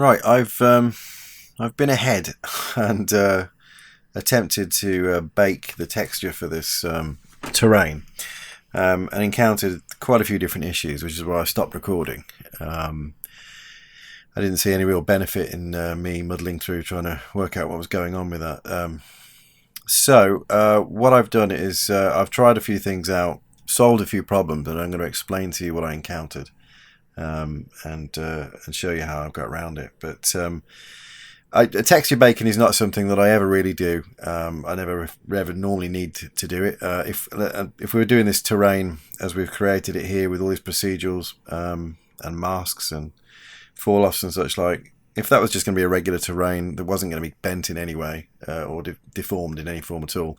Right, I've been ahead and attempted to bake the texture for this terrain, and encountered quite a few different issues, which is why I stopped recording. Um, I didn't see any real benefit in me muddling through trying to work out what was going on with that. So what I've done is I've tried a few things out, solved a few problems, and I'm going to explain to you what I encountered, and show you how I've got around it. But texture baking is not something that I ever really do. I never normally need to do it. If we were doing this terrain as we've created it here with all these procedurals and masks and fall offs and such like, if that was just going to be a regular terrain that wasn't going to be bent in any way or deformed in any form at all,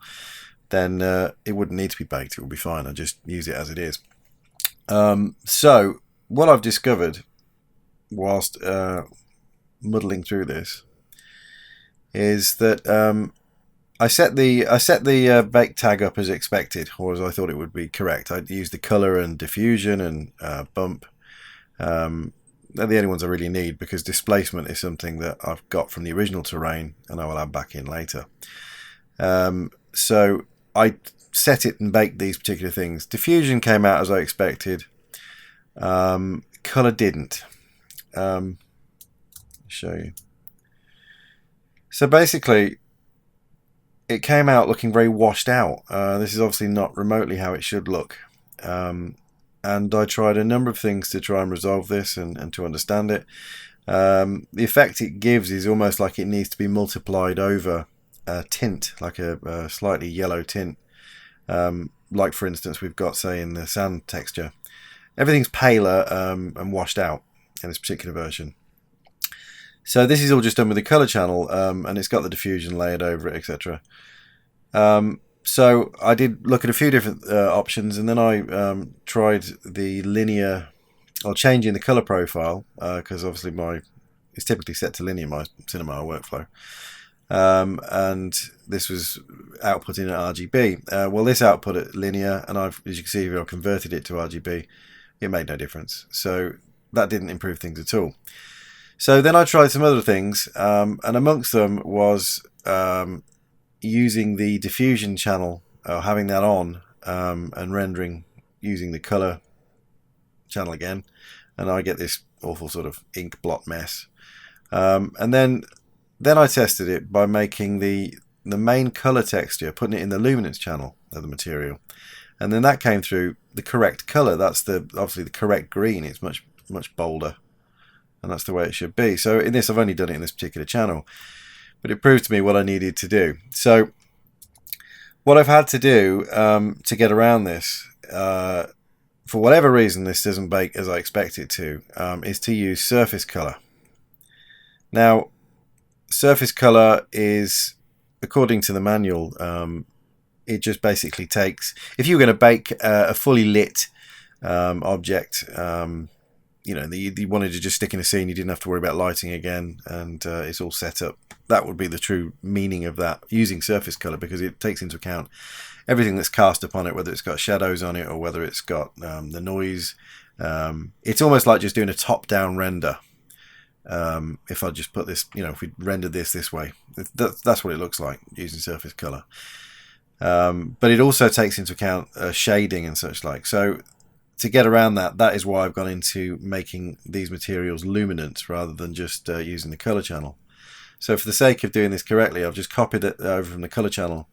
then it wouldn't need to be baked. It would be fine. I just use it as it is. So what I've discovered whilst muddling through this is that I set the bake tag up as expected, or as I thought it would be correct. I used the color and diffusion and bump. They're the only ones I really need, because displacement is something that I've got from the original terrain and I will add back in later. So I set it and baked these particular things. Diffusion came out as I expected. Color didn't. Show you. So basically, it came out looking very washed out. This is obviously not remotely how it should look. And I tried a number of things to try and resolve this and to understand it. The effect it gives is almost like it needs to be multiplied over a tint, like a slightly yellow tint. Like, for instance, we've got, say, in the sand texture. Everything's paler and washed out in this particular version. So this is all just done with the color channel, and it's got the diffusion layered over it, etc. So I did look at a few different options, and then I tried the linear, or changing the color profile, because obviously it's typically set to linear, my cinema workflow. And this was output in RGB. Well, this output at linear, and as you can see here, I've converted it to RGB. It made no difference. So that didn't improve things at all. So then I tried some other things, and amongst them was using the diffusion channel, having that on, and rendering using the color channel again, and I get this awful sort of ink blot mess. And then I tested it by making the main color texture, putting it in the luminance channel of the material, and then that came through the correct color. That's obviously the correct green. It's much bolder, and that's the way it should be. So in this, I've only done it in this particular channel, but it proved to me what I needed to do. So what I've had to do to get around this, for whatever reason this doesn't bake as I expect it to, is to use surface color. Now, surface color is, according to the manual, it just basically takes, if you were going to bake a fully lit object, that you wanted to just stick in a scene, you didn't have to worry about lighting again, and it's all set up. That would be the true meaning of that, using surface color, because it takes into account everything that's cast upon it, whether it's got shadows on it or whether it's got the noise. It's almost like just doing a top-down render. If I just put this, if we rendered this way, that's what it looks like using surface color. But it also takes into account shading and such like. So to get around that is why I've gone into making these materials luminant rather than just using the color channel. So for the sake of doing this correctly, I've just copied it over from the color channel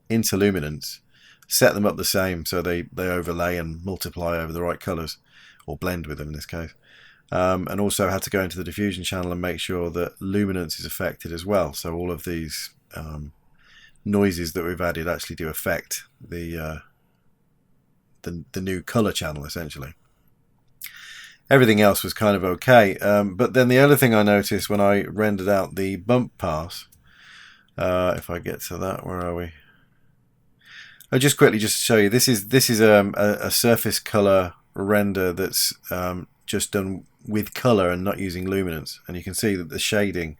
into luminance, set them up the same so they overlay and multiply over the right colors, or blend with them in this case. And also had to go into the diffusion channel and make sure that luminance is affected as well. So all of these noises that we've added actually do affect the new color channel, essentially. Everything else was kind of okay, but then the other thing I noticed when I rendered out the bump pass, if I get to that, where are we? I'll just quickly just show you. This is a surface color render that's just done with color and not using luminance, and you can see that the shading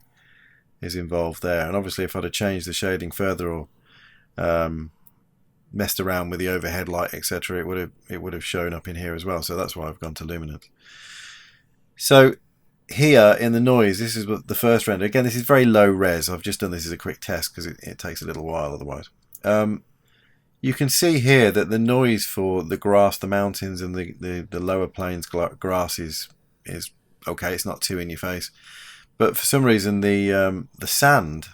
is involved there. And obviously, if I'd have changed the shading further or messed around with the overhead light, etc., it would have shown up in here as well. So that's why I've gone to luminance. So here in the noise, this is what the first render. Again, this is very low res. I've just done this as a quick test because it takes a little while otherwise. You can see here that the noise for the grass, the mountains, and the lower plains grass is okay. It's not too in your face, but for some reason the sand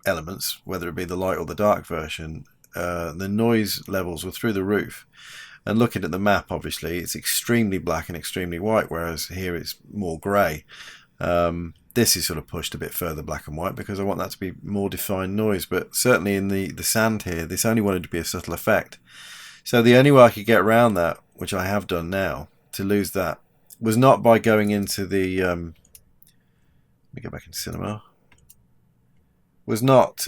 elements, whether it be the light or the dark version, the noise levels were through the roof. And looking at the map, obviously, it's extremely black and extremely white, whereas here it's more grey. This is sort of pushed a bit further black and white because I want that to be more defined noise. But certainly in the sand here, this only wanted to be a subtle effect. So the only way I could get around that, which I have done now, to lose that, was not by going into the... let me go back into cinema. Was not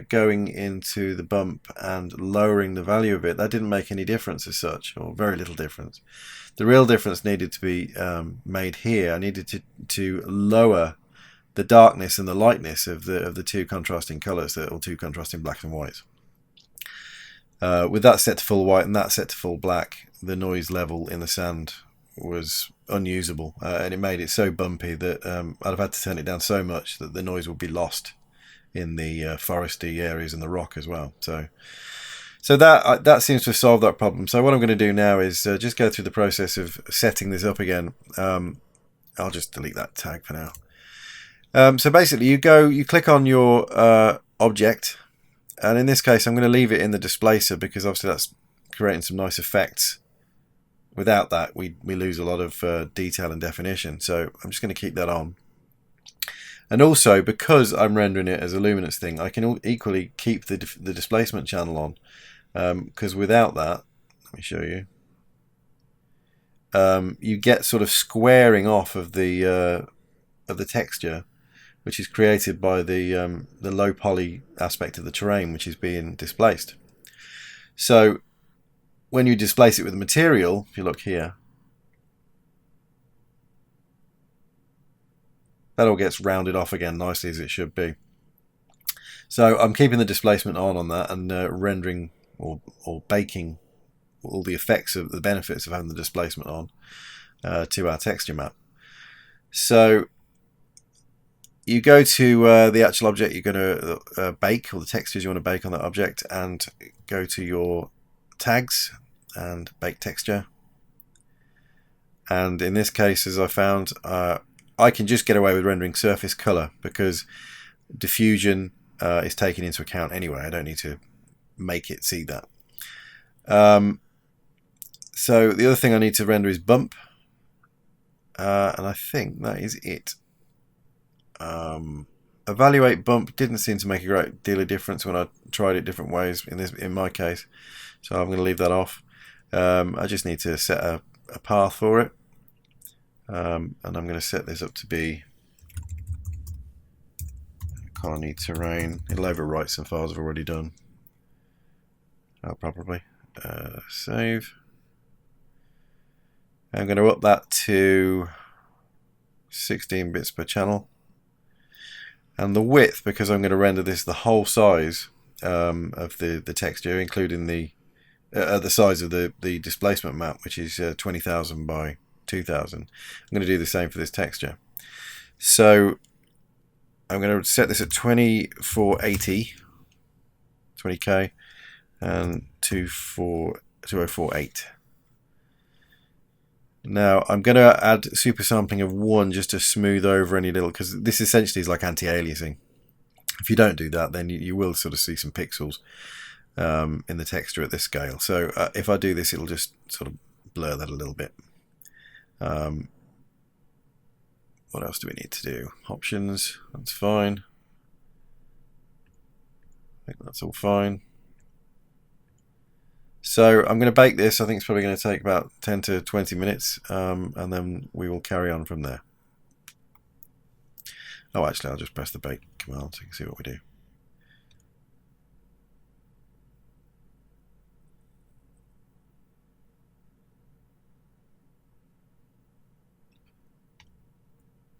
going into the bump and lowering the value of it. That didn't make any difference as such, or very little difference. The real difference needed to be made here. I needed to lower the darkness and the lightness of the two contrasting colours, or two contrasting blacks and whites. With that set to full white and that set to full black, the noise level in the sand was unusable, and it made it so bumpy that I'd have had to turn it down so much that the noise would be lost in the foresty areas and the rock as well. So that seems to have solved that problem. So what I'm going to do now is just go through the process of setting this up again. I'll just delete that tag for now. So basically you click on your object, and in this case I'm going to leave it in the displacer because obviously that's creating some nice effects. Without that we lose a lot of detail and definition, so I'm just going to keep that on. And also, because I'm rendering it as a luminance thing, I can equally keep the displacement channel on, because without that, let me show you, you get sort of squaring off of the texture, which is created by the low poly aspect of the terrain, which is being displaced. So when you displace it with a material, if you look here, that all gets rounded off again nicely as it should be. So I'm keeping the displacement on that and rendering or baking all the effects of the benefits of having the displacement on to our texture map. So you go to the actual object you're going to bake, or the textures you want to bake on that object, and go to your tags and bake texture. And in this case, as I found, I can just get away with rendering surface color because diffusion is taken into account anyway. I don't need to make it see that. So the other thing I need to render is bump, and I think that is it. Evaluate bump didn't seem to make a great deal of difference when I tried it different ways in my case, so I'm going to leave that off. I just need to set a path for it. And I'm going to set this up to be colony terrain. It'll overwrite some files I've already done. Probably. Save. I'm going to up that to 16 bits per channel. And the width, because I'm going to render this the whole size of the texture, including the size of the displacement map, which is 20,000 by 2000. I'm going to do the same for this texture. So I'm going to set this at 2480, 20k, and 2048. Now I'm going to add super sampling of 1 just to smooth over any little, because this essentially is like anti-aliasing. If you don't do that, then you will sort of see some pixels in the texture at this scale. So if I do this, it'll just sort of blur that a little bit. What else do we need to do? Options, that's fine. I think that's all fine. So I'm going to bake this. I think it's probably going to take about 10 to 20 minutes, and then we will carry on from there. Oh, actually, I'll just press the bake command so you can see what we do.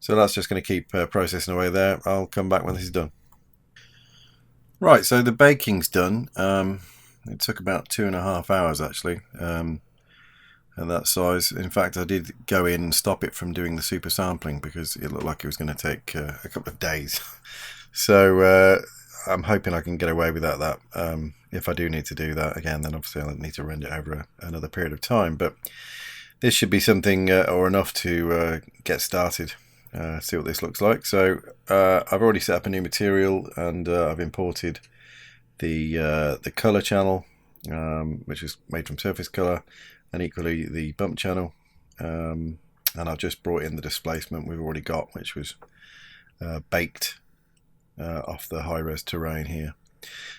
So that's just going to keep processing away there. I'll come back when this is done. Right, so the baking's done. It took about 2.5 hours actually. and that size. In fact, I did go in and stop it from doing the super sampling because it looked like it was going to take a couple of days. So I'm hoping I can get away without that. If I do need to do that again, then obviously I'll need to render it over another period of time. But this should be something or enough to get started. See what this looks like. So I've already set up a new material, and I've imported the color channel, which is made from surface color, and equally the bump channel. And I've just brought in the displacement we've already got, which was baked off the high-res terrain here.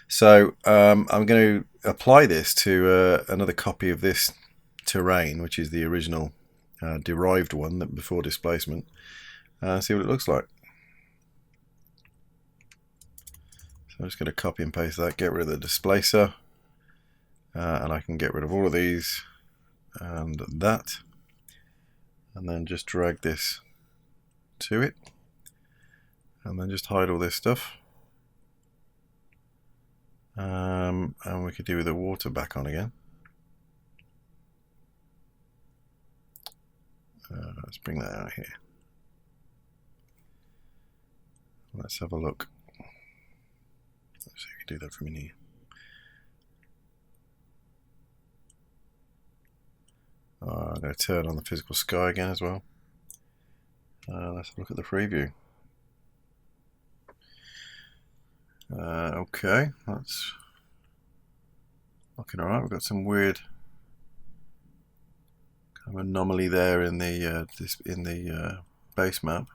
So I'm going to apply this to another copy of this terrain, which is the original derived one that before displacement. See what it looks like. So I'm just going to copy and paste that, get rid of the displacer, and I can get rid of all of these and that, and then just drag this to it, and then just hide all this stuff. And we could do with the water back on again. Let's bring that out here. Let's have a look. Let's see if we can do that from in here. I'm going to turn on the physical sky again as well. Let's look at the preview. Okay, that's looking alright. We've got some weird kind of anomaly there in the base map.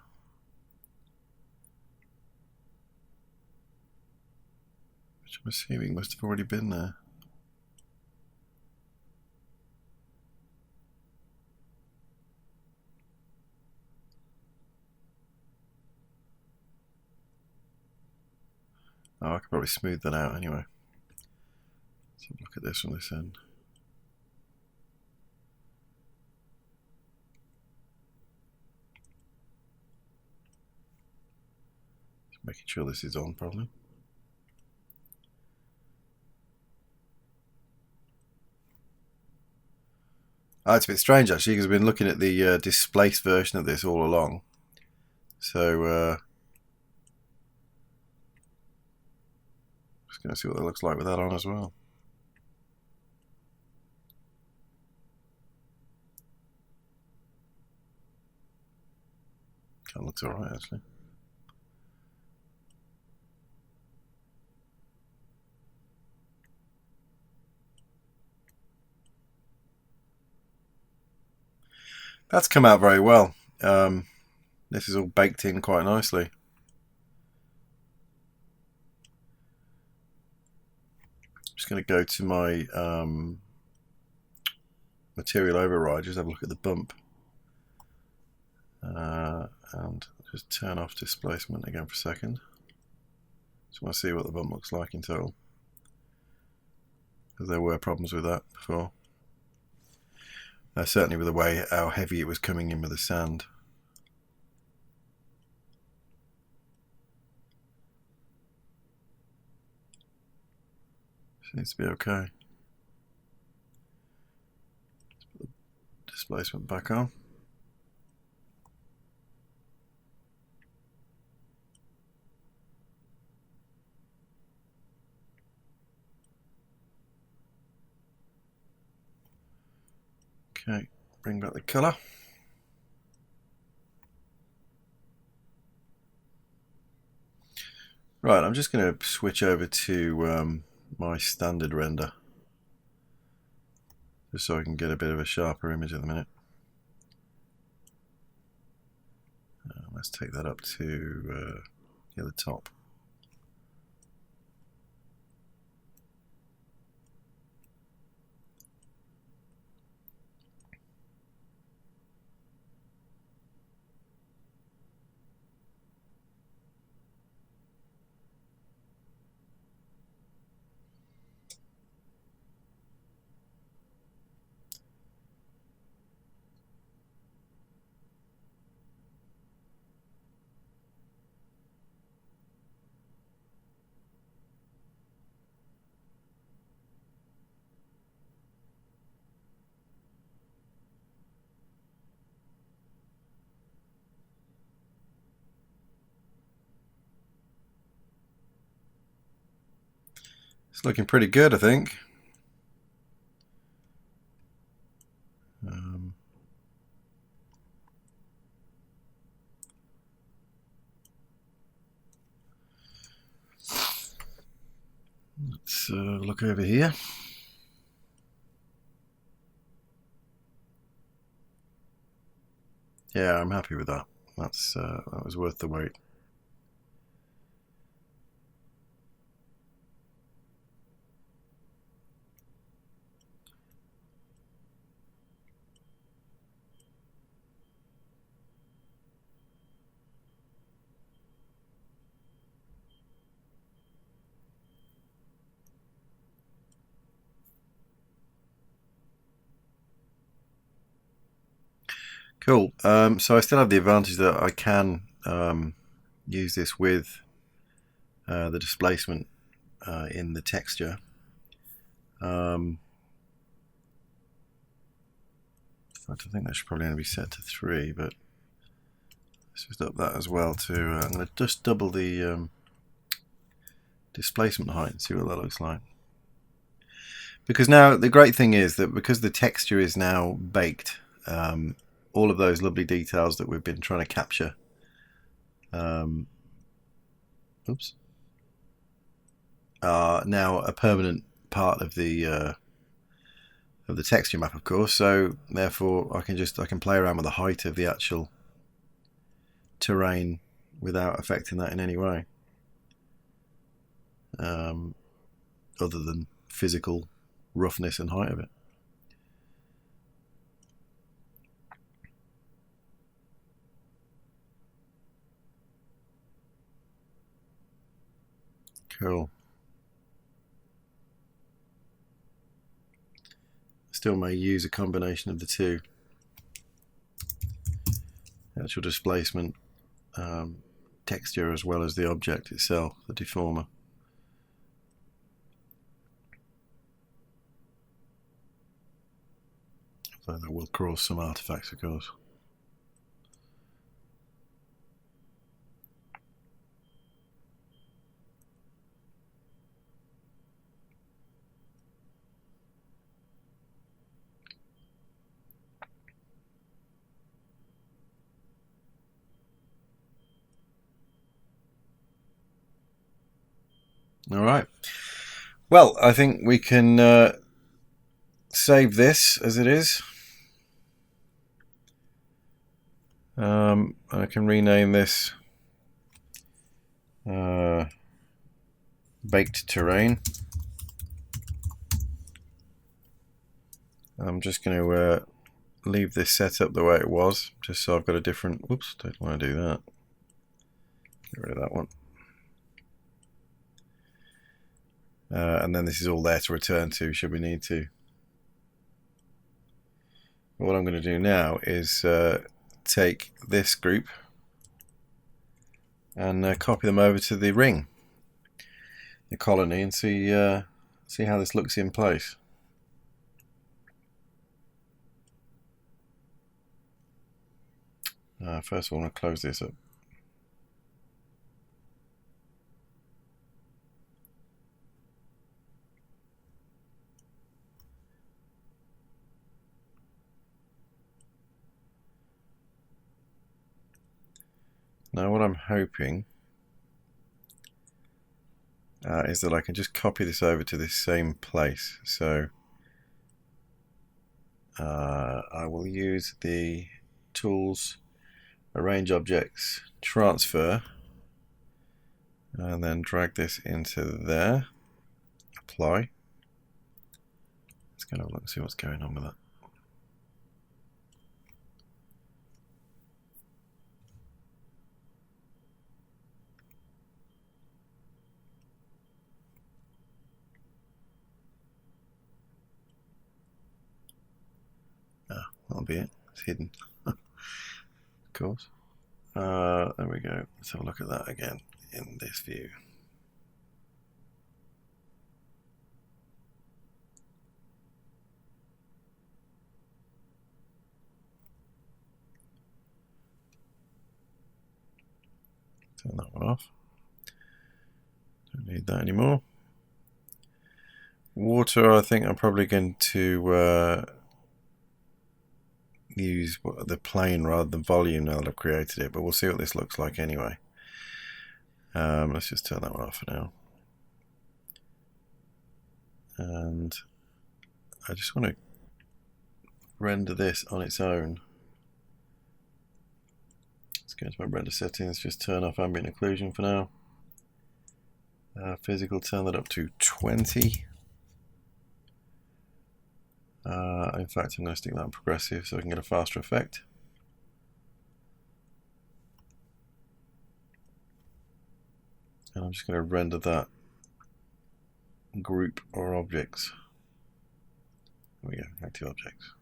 Which I'm assuming must have already been there. Oh, I could probably smooth that out anyway. Let's have a look at this from this end. Just making sure this is on properly. It's a bit strange actually, because I've been looking at the displaced version of this all along. So just going to see what that looks like with that on as well. Kind of looks alright actually. That's come out very well. This is all baked in quite nicely. I'm just going to go to my material override, just have a look at the bump, and just turn off displacement again for a second. Just want to see what the bump looks like in total, because there were problems with that before. Certainly with the way how heavy it was coming in with the sand. Seems to be okay. Let's put the displacement back on. Okay, bring back the colour. Right, I'm just going to switch over to my standard render, just so I can get a bit of a sharper image at the minute. Let's take that up to the top. It's looking pretty good, I think. Let's look over here. Yeah, I'm happy with that. That was worth the wait. Cool. So I still have the advantage that I can use this with the displacement in the texture. In fact, I think that should probably only be set to 3, but let's just up that as well to, I'm going to just double the displacement height and see what that looks like. Because now the great thing is that because the texture is now baked, all of those lovely details that we've been trying to capture are now a permanent part of the texture map, of course. So therefore I can play around with the height of the actual terrain without affecting that in any way, other than physical roughness and height of it. Cool. Still may use a combination of the two. Actual displacement, texture, as well as the object itself, the deformer. So that will cause some artifacts, of course. All right. Well, I think we can save this as it is. I can rename this baked terrain. I'm just going to leave this set up the way it was, just so I've got a different. Whoops, don't want to do that. Get rid of that one. And then this is all there to return to should we need to. What I'm going to do now is take this group and copy them over to the ring, the colony, and see how this looks in place. First of all, I'm going to close this up. Now what I'm hoping is that I can just copy this over to this same place. So I will use the tools, arrange objects, transfer, and then drag this into there, apply. Let's go and have a look and see what's going on with that. That'll be it. It's hidden. Of course. There we go. Let's have a look at that again in this view. Turn that one off. Don't need that anymore. Water, I think I'm probably going to use the plane rather than volume now that I've created it, but we'll see what this looks like anyway. Let's just turn that one off for now. And I just want to render this on its own. Let's go into my render settings, just turn off ambient occlusion for now. Physical, turn that up to 20. In fact, I'm going to stick that on progressive so I can get a faster effect. And I'm just going to render that group or objects. There we go, active objects.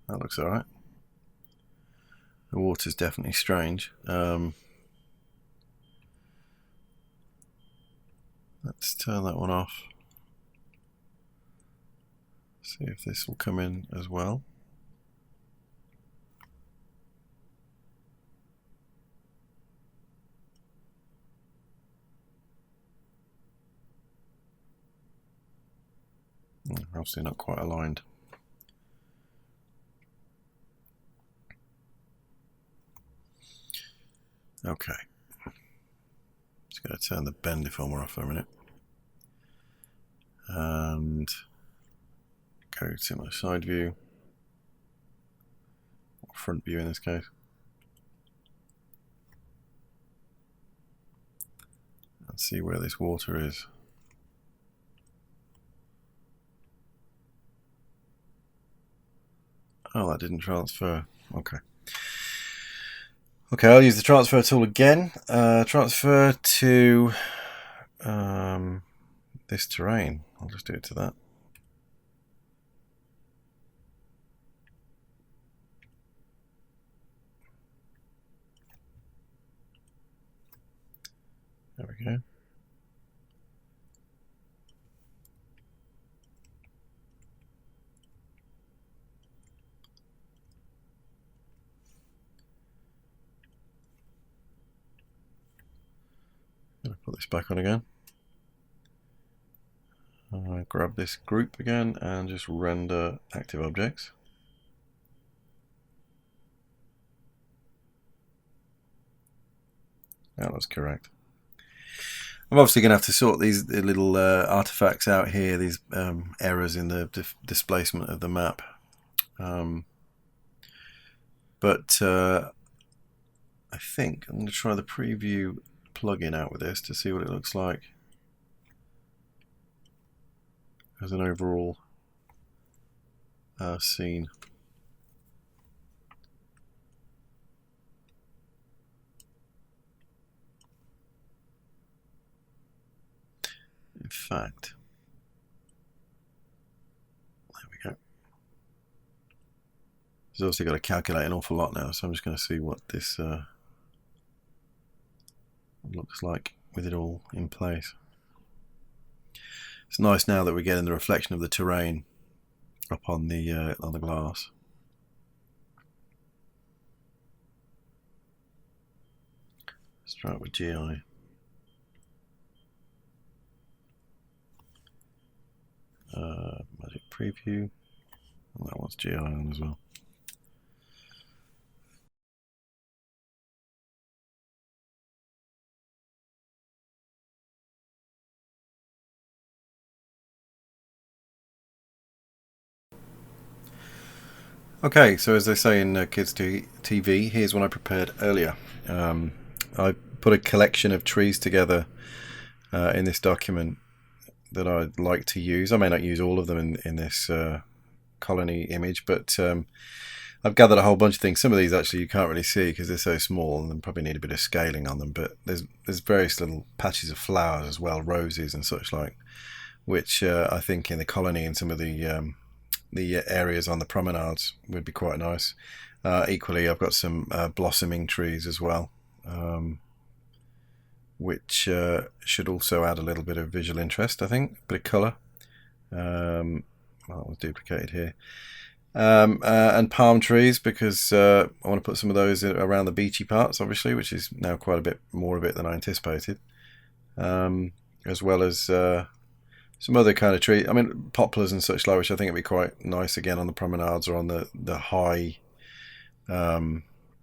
That looks alright. The water's definitely strange. Let's turn that one off. See if this will come in as well. Obviously not quite aligned. Okay. Just going to turn the bend deformer off for a minute. And go to my side view, or front view in this case. And see where this water is. Oh, that didn't transfer. Okay. Okay, I'll use the transfer tool again. Transfer to this terrain. I'll just do it to that. There we go. Gonna put this back on again. Grab this group again and just render active objects. That was correct. I'm obviously going to have to sort these little artifacts out here, these errors in the displacement of the map. But I think I'm going to try the preview plugin out with this to see what it looks like as an overall scene. In fact, there we go. It's obviously got to calculate an awful lot now, so I'm just going to see what this looks like with it all in place. It's nice now that we're getting the reflection of the terrain up on the glass. Let's try it with GI. Magic preview. And that one's GI on as well. Okay, so as they say in Kids TV, here's one I prepared earlier. I put a collection of trees together in this document that I'd like to use. I may not use all of them in this colony image, but I've gathered a whole bunch of things. Some of these actually you can't really see because they're so small and probably need a bit of scaling on them, but there's various little patches of flowers as well, roses and such like, which I think in the colony and some of the areas on the promenades would be quite nice. Equally, I've got some blossoming trees as well, which should also add a little bit of visual interest, I think, a bit of colour. Well, it was duplicated here. And palm trees, because I want to put some of those around the beachy parts, obviously, which is now quite a bit more of it than I anticipated. As well as some other kind of tree. I mean, poplars and such like, which I think would be quite nice again on the promenades or on the high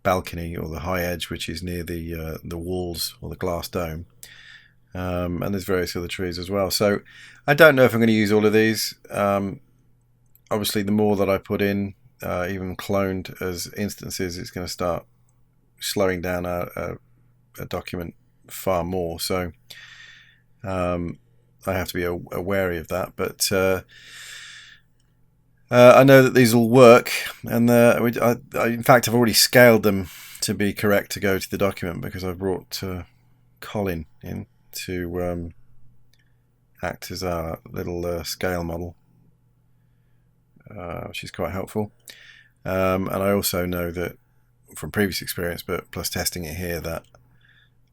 balcony or the high edge, which is near the walls or the glass dome. And there's various other trees as well. So I don't know if I'm going to use all of these. Obviously, the more that I put in, even cloned as instances, it's going to start slowing down a document far more. So I have to be wary of that. But I know that these will work, and I in fact I've already scaled them to be correct to go to the document, because I've brought Colin in to act as our little scale model, which is quite helpful. And I also know that from previous experience, but plus testing it here, that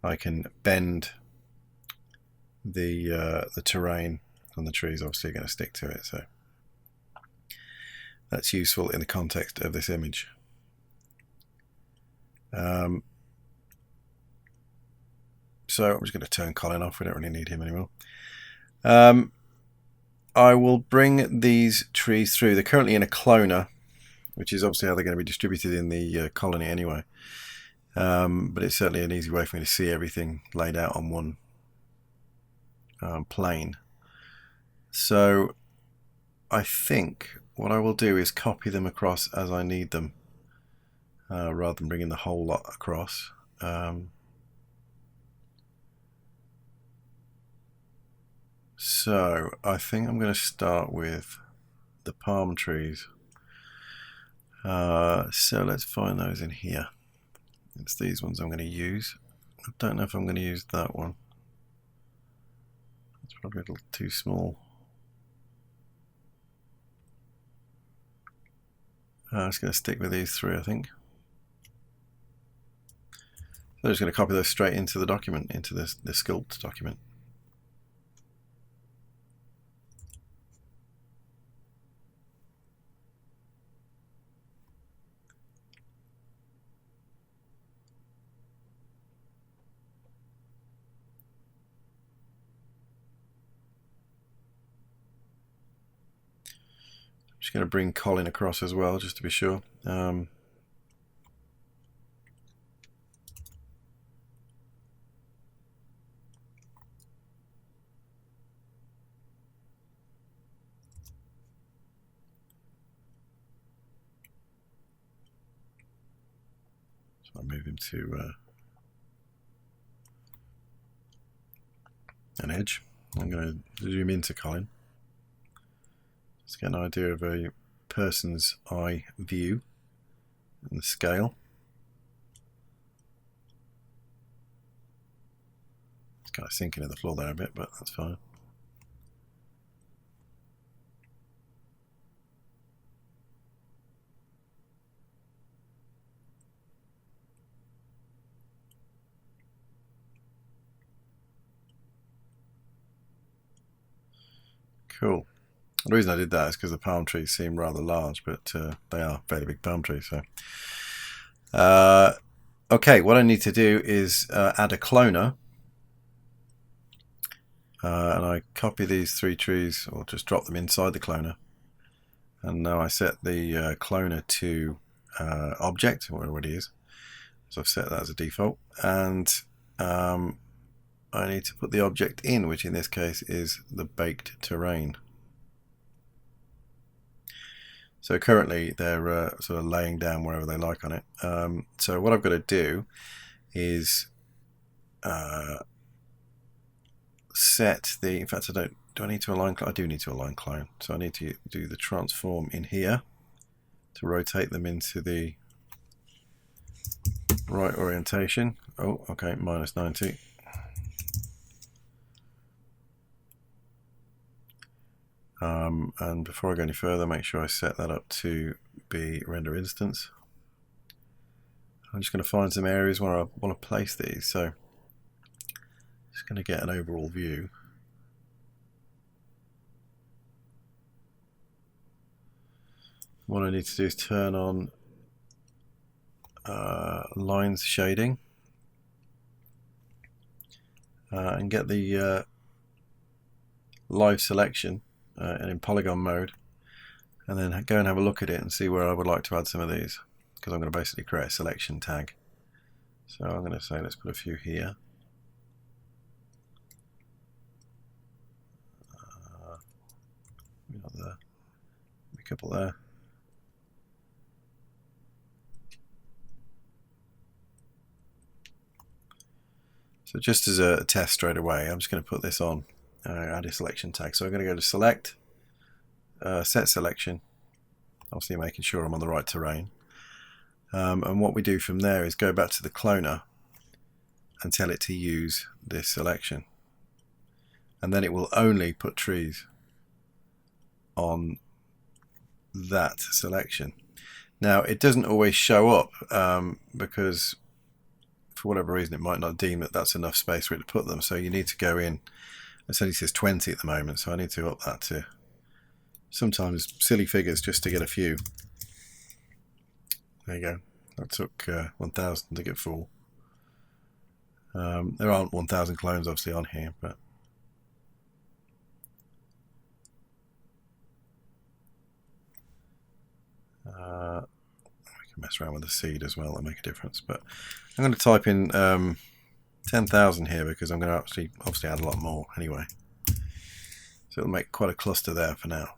I can bend the terrain, and the trees obviously are going to stick to it, so that's useful in the context of this image. So I'm just going to turn Colin off. We don't really need him anymore. I will bring these trees through. They're currently in a cloner, which is obviously how they're going to be distributed in the colony anyway. But it's certainly an easy way for me to see everything laid out on one plane. So I think what I will do is copy them across as I need them, rather than bringing the whole lot across. So I think I'm going to start with the palm trees. So let's find those in here. It's these ones I'm going to use. I don't know if I'm going to use that one. It's probably a little too small. I'm just going to stick with these three, I think. So I'm just going to copy those straight into the document, into the sculpt document. Just going to bring Colin across as well, just to be sure. So I'll move him to an edge. I'm going to zoom into Colin. Just get an idea of a person's eye view and the scale. It's kind of sinking in the floor there a bit, but that's fine. Cool. The reason I did that is because the palm trees seem rather large, but they are fairly big palm trees. So, okay, what I need to do is add a cloner, and I copy these three trees, or just drop them inside the cloner. And now I set the cloner to object, whatever it is. So I've set that as a default, and I need to put the object in, which in this case is the baked terrain. So currently they're sort of laying down wherever they like on it. So what I've got to do is set the, in fact do I need to align clone? I do need to align clone. So I need to do the transform in here to rotate them into the right orientation. Oh, okay, minus 90. And before I go any further, make sure I set that up to be render instance. I'm just going to find some areas where I want to place these. So just going to get an overall view. what I need to do is turn on lines shading and get the live selection and in polygon mode, and then go and have a look at it and see where I would like to add some of these, because I'm going to basically create a selection tag. So I'm going to say let's put a few here. Not there. A couple there. So just as a test straight away, I'm just going to put this on, add a selection tag. So I'm going to go to select, set selection, obviously making sure I'm on the right terrain. And what we do from there is go back to the cloner and tell it to use this selection. And then it will only put trees on that selection. Now it doesn't always show up because for whatever reason it might not deem that that's enough space for it to put them, so you need to go in. It only says 20 at the moment, so I need to up that to sometimes silly figures just to get a few. There you go. That took 1,000 to get full. There aren't 1,000 clones obviously on here, but we can mess around with the seed as well, that'll make a difference. But I'm going to type in 10,000 here because I'm going to actually obviously add a lot more anyway. So it'll make quite a cluster there for now.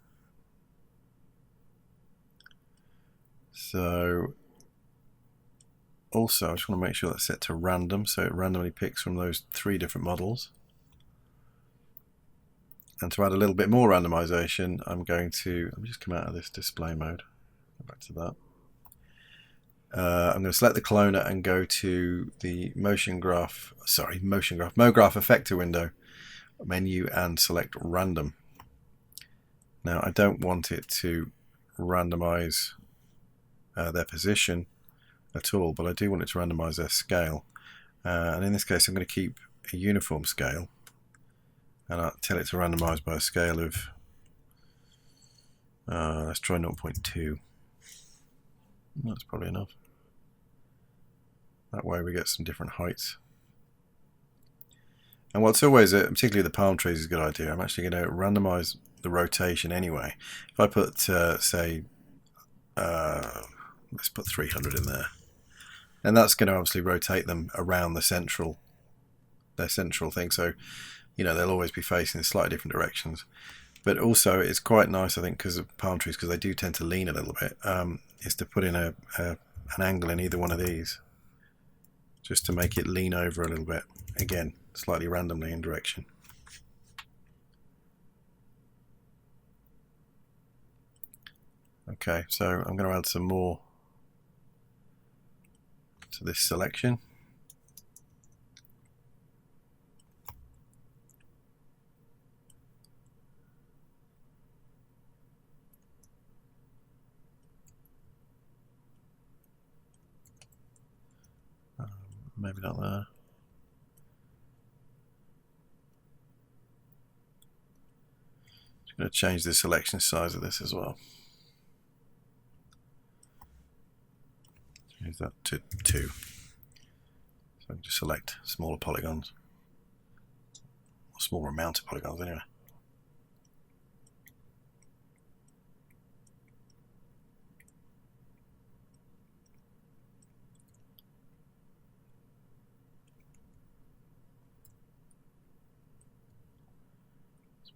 So also I just want to make sure that's set to random, so it randomly picks from those 3 different models. And to add a little bit more randomization, I'm going to, let me just come out of this display mode, go back to that. I'm going to select the cloner and go to the MoGraph Effector window menu and select random. Now I don't want it to randomize their position at all, but I do want it to randomize their scale. And in this case I'm going to keep a uniform scale, and I'll tell it to randomize by a scale of let's try 0.2. That's probably enough. That way we get some different heights. And what's always, particularly the palm trees, is a good idea. I'm actually going to randomize the rotation anyway. If I put, say, let's put 300 in there, and that's going to obviously rotate them around their central thing. So, you know, they'll always be facing in slightly different directions. But also, it's quite nice, I think, because of palm trees, because they do tend to lean a little bit, is to put in an angle in either one of these, just to make it lean over a little bit. Again, slightly randomly in direction. Okay, so I'm going to add some more to this selection. Maybe not there. Just going to change the selection size of this as well. Change that to 2. So I can just select smaller polygons, or smaller amount of polygons anyway.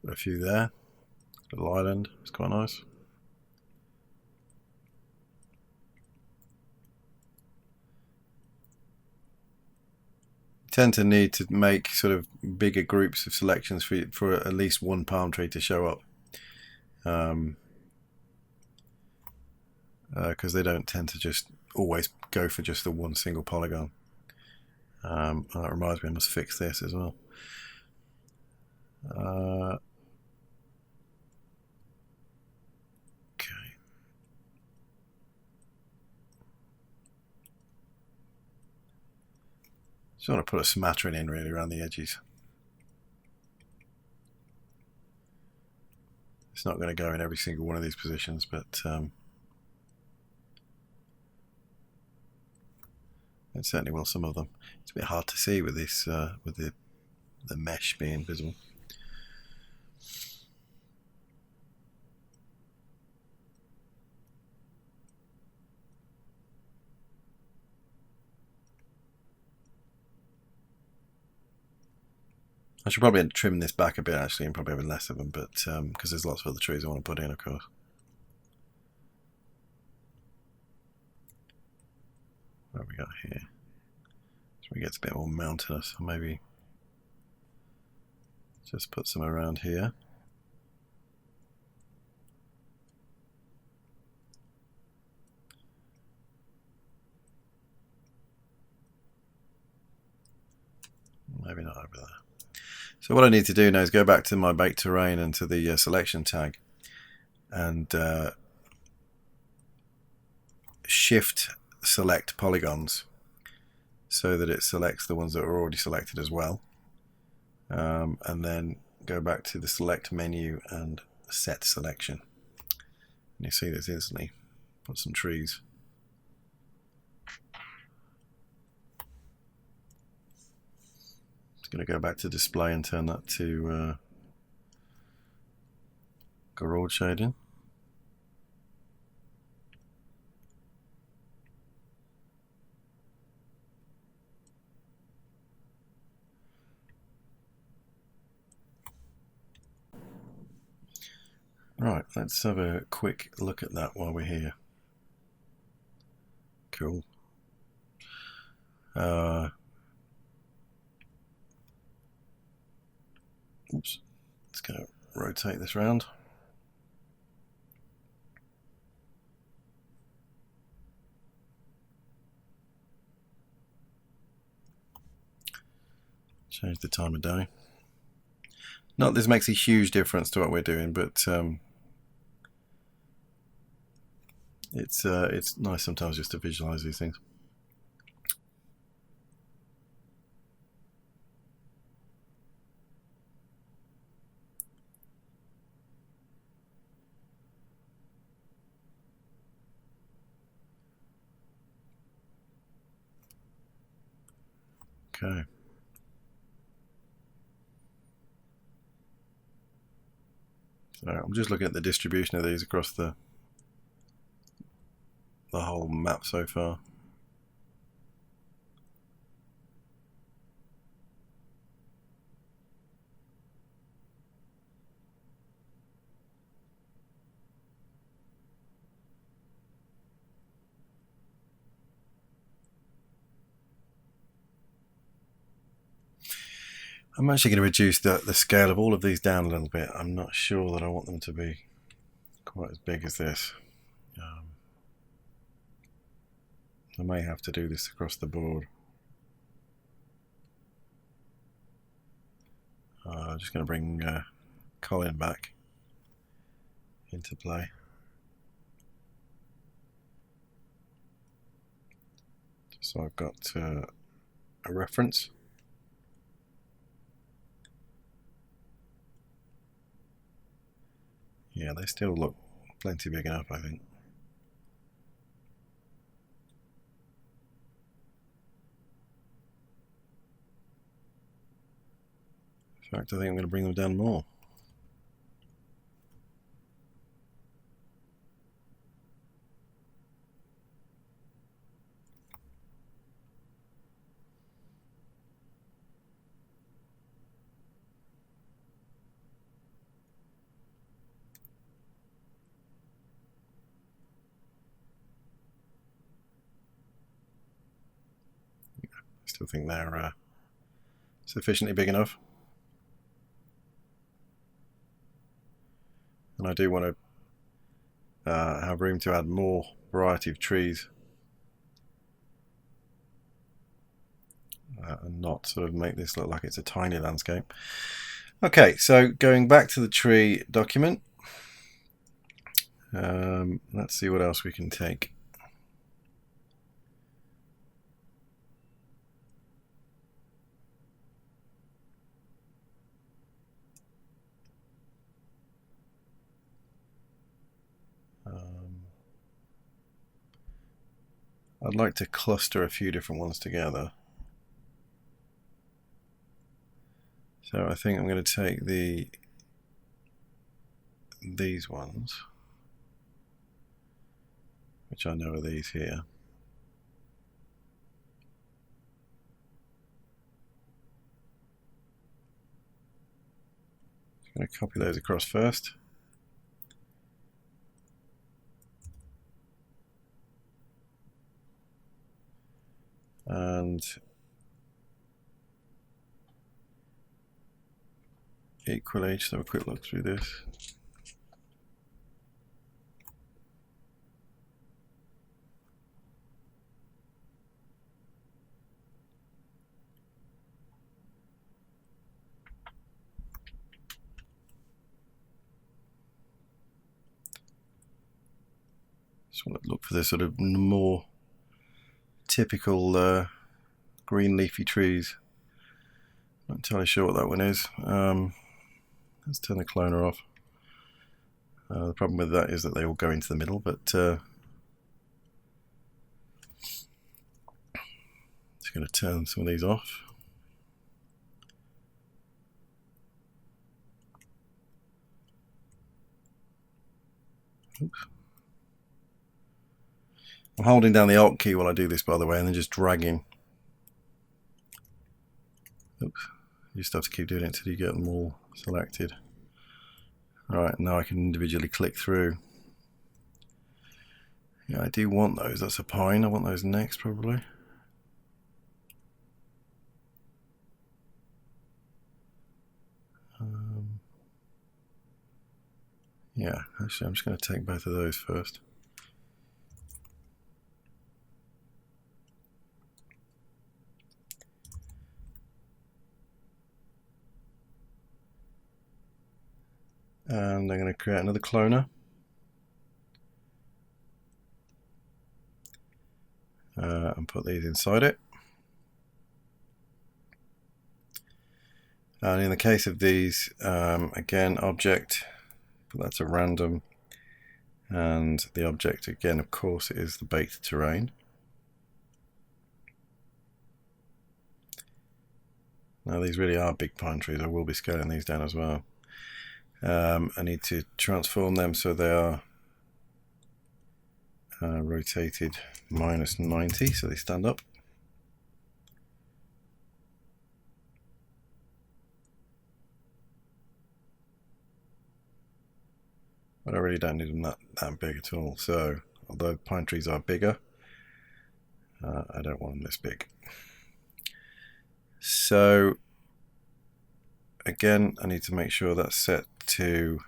Put a few there. Little island, it's quite nice. Tend to need to make sort of bigger groups of selections for at least one palm tree to show up, because they don't tend to just always go for just the one single polygon. That reminds me, I must fix this as well. Just want to put a smattering in really around the edges. It's not going to go in every single one of these positions, but It certainly will some of them. It's a bit hard to see with this, with the mesh being visible. I should probably trim this back a bit actually, and probably have less of them, but because there's lots of other trees I want to put in, of course. What have we got here? So it gets a bit more mountainous. Maybe just put some around here. Maybe not over there. So what I need to do now is go back to my baked terrain and to the selection tag, and shift select polygons so that it selects the ones that are already selected as well, and then go back to the select menu and set selection, and you see this instantly. Put some trees. Going to go back to display and turn that to garage shading. Right, let's have a quick look at that while we're here. Cool. Oops, let's go rotate this round. Change the time of day. Not this makes a huge difference to what we're doing, but it's nice sometimes just to visualize these things. Okay. So I'm just looking at the distribution of these across the whole map so far. I'm actually going to reduce the scale of all of these down a little bit. I'm not sure that I want them to be quite as big as this. I may have to do this across the board. I'm just going to bring Colin back into play. So I've got a reference. Yeah, they still look plenty big enough, I think. In fact, I think I'm going to bring them down more. I still think they're sufficiently big enough. And I do want to have room to add more variety of trees and not sort of make this look like it's a tiny landscape. Okay, so going back to the tree document, let's see what else we can take. I'd like to cluster a few different ones together. So I think I'm going to take these ones, which I know are these here. I'm going to copy those across first. And equally, just have a quick look through this. Just want to look for the sort of more typical green leafy trees. Not entirely sure what that one is. Let's turn the cloner off. The problem with that is that they all go into the middle, but just going to turn some of these off. Oops. I'm holding down the Alt key while I do this, by the way, and then just dragging. Oops. You just have to keep doing it until you get them all selected. Alright, now I can individually click through. Yeah, I do want those. That's a pine. I want those next, probably. Yeah, actually, I'm just going to take both of those first. And I'm going to create another cloner. And put these inside it. And in the case of these, again, object, that's a random. And the object, again, of course, is the baked terrain. Now, these really are big pine trees. I will be scaling these down as well. I need to transform them so they are rotated -90, so they stand up. But I really don't need them that big at all. So, although pine trees are bigger, I don't want them this big. So, again, I need to make sure that's set to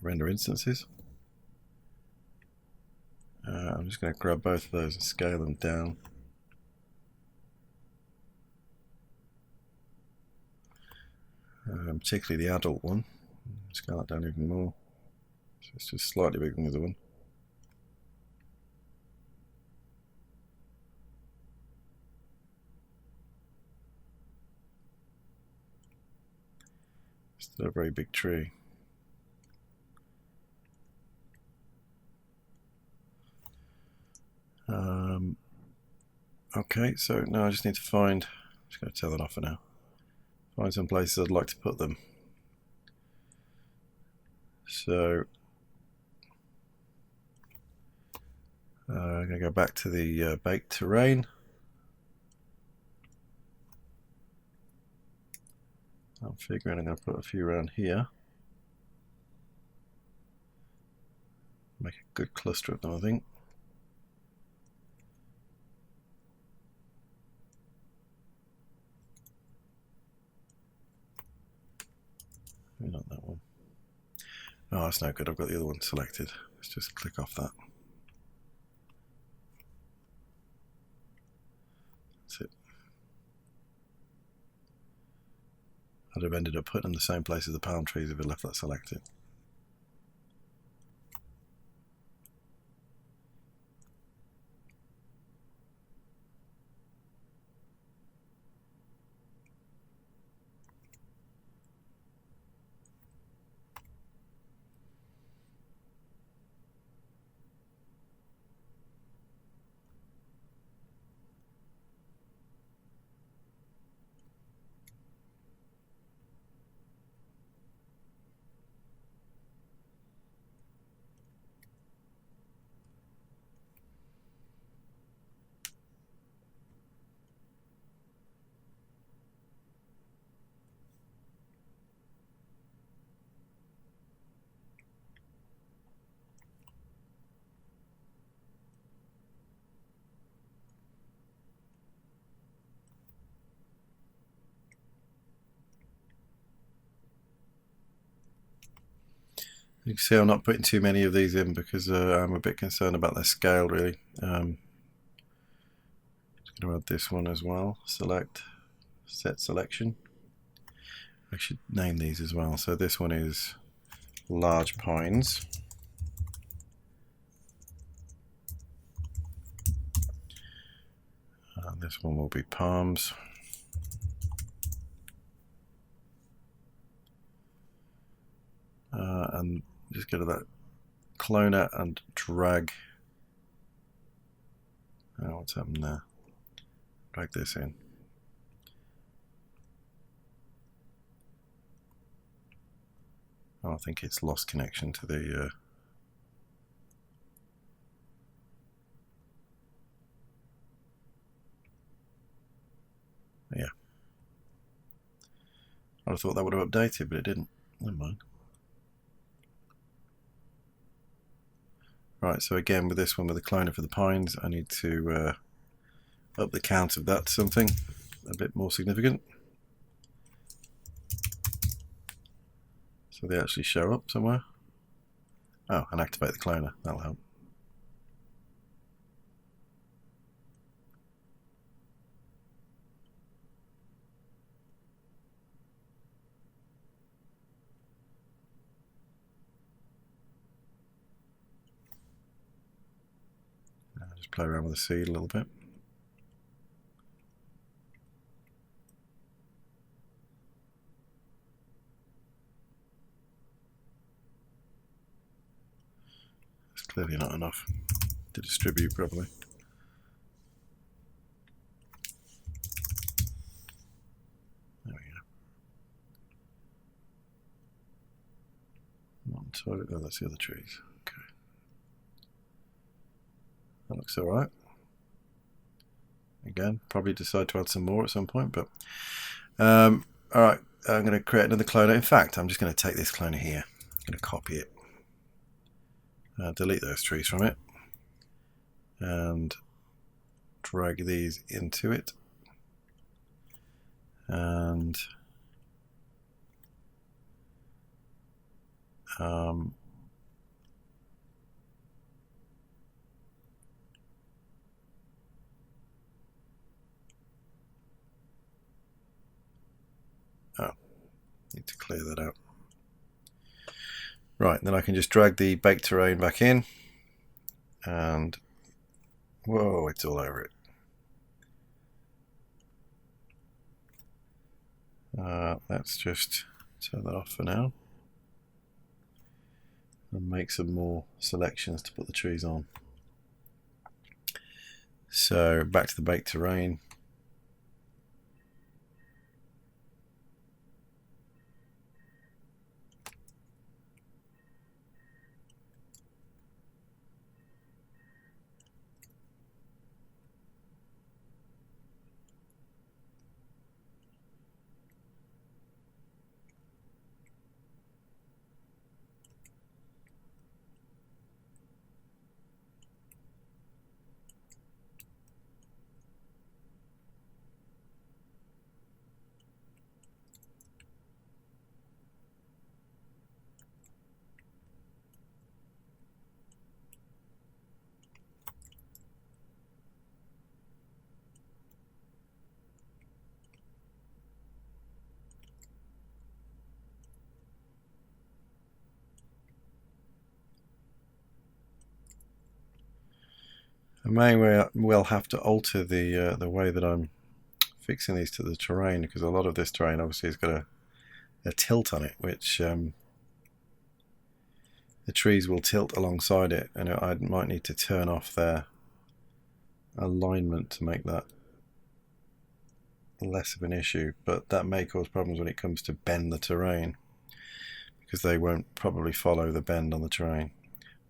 render instances. I'm just going to grab both of those and scale them down. Particularly the adult one. Scale that down even more. So it's just slightly bigger than the other one. Still a very big tree. Okay, so now I just need to find, I'm just going to turn that off for now, find some places I'd like to put them. So I'm going to go back to the baked terrain. I'm figuring I'm going to put a few around here. Make a good cluster of them, I think. Maybe not that one. Oh, that's no good. I've got the other one selected. Let's just click off that. That's it. I'd have ended up putting them in the same place as the palm trees if I left that selected. You can see I'm not putting too many of these in because I'm a bit concerned about their scale, really. Just going to add this one as well. Select, set selection. I should name these as well. So this one is large pines. This one will be palms. And just go to that cloner and drag. Oh, what's happened there? Drag this in. Oh, I think it's lost connection to the. Yeah. I would have thought that would have updated, but it didn't. Never mind. Right, so again with this one, with the cloner for the pines, I need to up the count of that to something a bit more significant. So they actually show up somewhere. Oh, and activate the cloner, that'll help. Just play around with the seed a little bit. It's clearly not enough to distribute properly. There we go. One toilet. Oh, that's the other trees. Okay. That looks alright. Again, probably decide to add some more at some point, but alright, I'm going to create another cloner. In fact, I'm just going to take this cloner here. I'm going to copy it. Delete those trees from it. And drag these into it. And need to clear that out. Right, then I can just drag the baked terrain back in, and whoa, it's all over it. Let's just turn that off for now and make some more selections to put the trees on. So back to the baked terrain. I may well have to alter the way that I'm fixing these to the terrain, because a lot of this terrain obviously has got a tilt on it, which the trees will tilt alongside it, and I might need to turn off their alignment to make that less of an issue, but that may cause problems when it comes to bend the terrain, because they won't probably follow the bend on the terrain.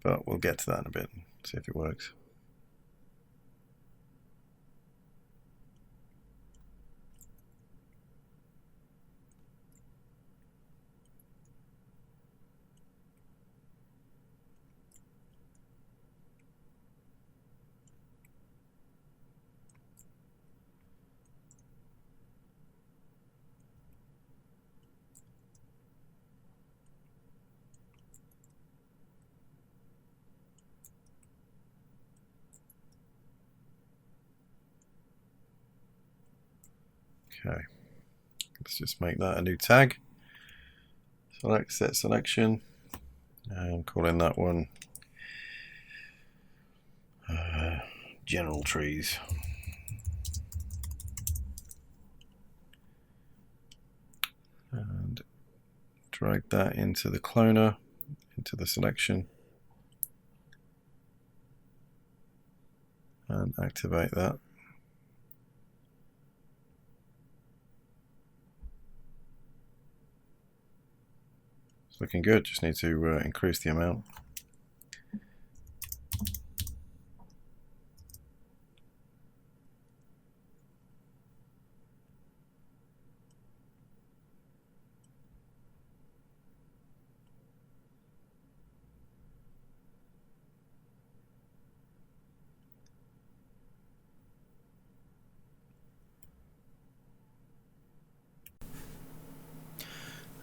But we'll get to that in a bit and see if it works. Okay, let's just make that a new tag. Select set selection and calling that one general trees. And drag that into the cloner, into the selection, and activate that. It's looking good, just need to increase the amount.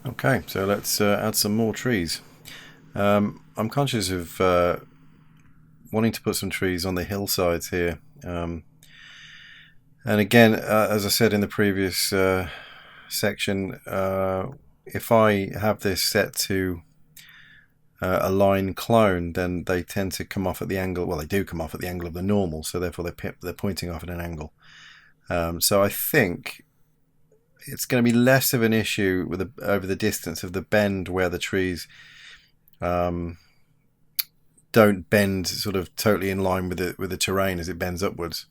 Okay, so let's add some more trees. I'm conscious of wanting to put some trees on the hillsides here. And again, as I said in the previous section, if I have this set to a line clone, then they tend to come off at the angle. Well, they do come off at the angle of the normal, so therefore they're pointing off at an angle. So I think it's going to be less of an issue with over the distance of the bend where the trees don't bend sort of totally in line with the terrain as it bends upwards,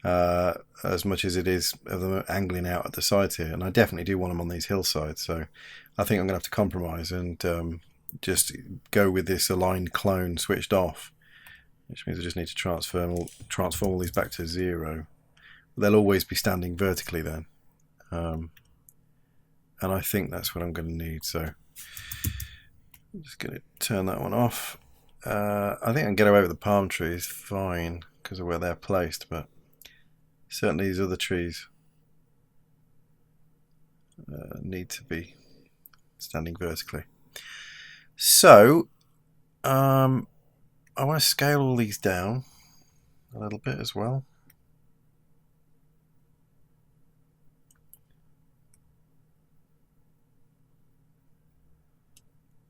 as much as it is of them angling out at the sides here. And I definitely do want them on these hillsides, so I think I'm going to have to compromise and just go with this aligned clone switched off, which means I just need to transform all these back to 0. They'll always be standing vertically then, and I think that's what I'm going to need, so I'm just going to turn that one off. I think I can get away with the palm trees fine because of where they're placed, but certainly these other trees need to be standing vertically. So I want to scale all these down a little bit as well.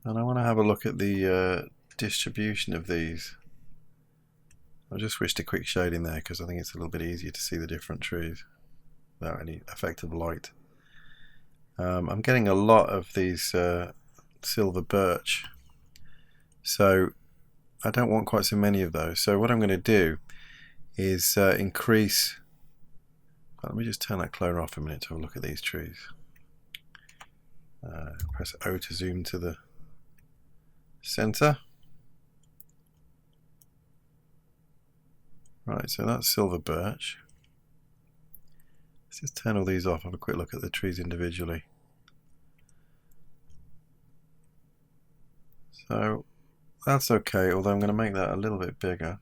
And I want to have a look at the distribution of these. I just switched to quick shading there because I think it's a little bit easier to see the different trees without any effective light. I'm getting a lot of these silver birch, so I don't want quite so many of those. So what I'm going to do is increase. Let me just turn that cloner off a minute to have a look at these trees. Press O to zoom to the center. Right, so that's silver birch. Let's just turn all these off, have a quick look at the trees individually. So that's okay, although I'm going to make that a little bit bigger.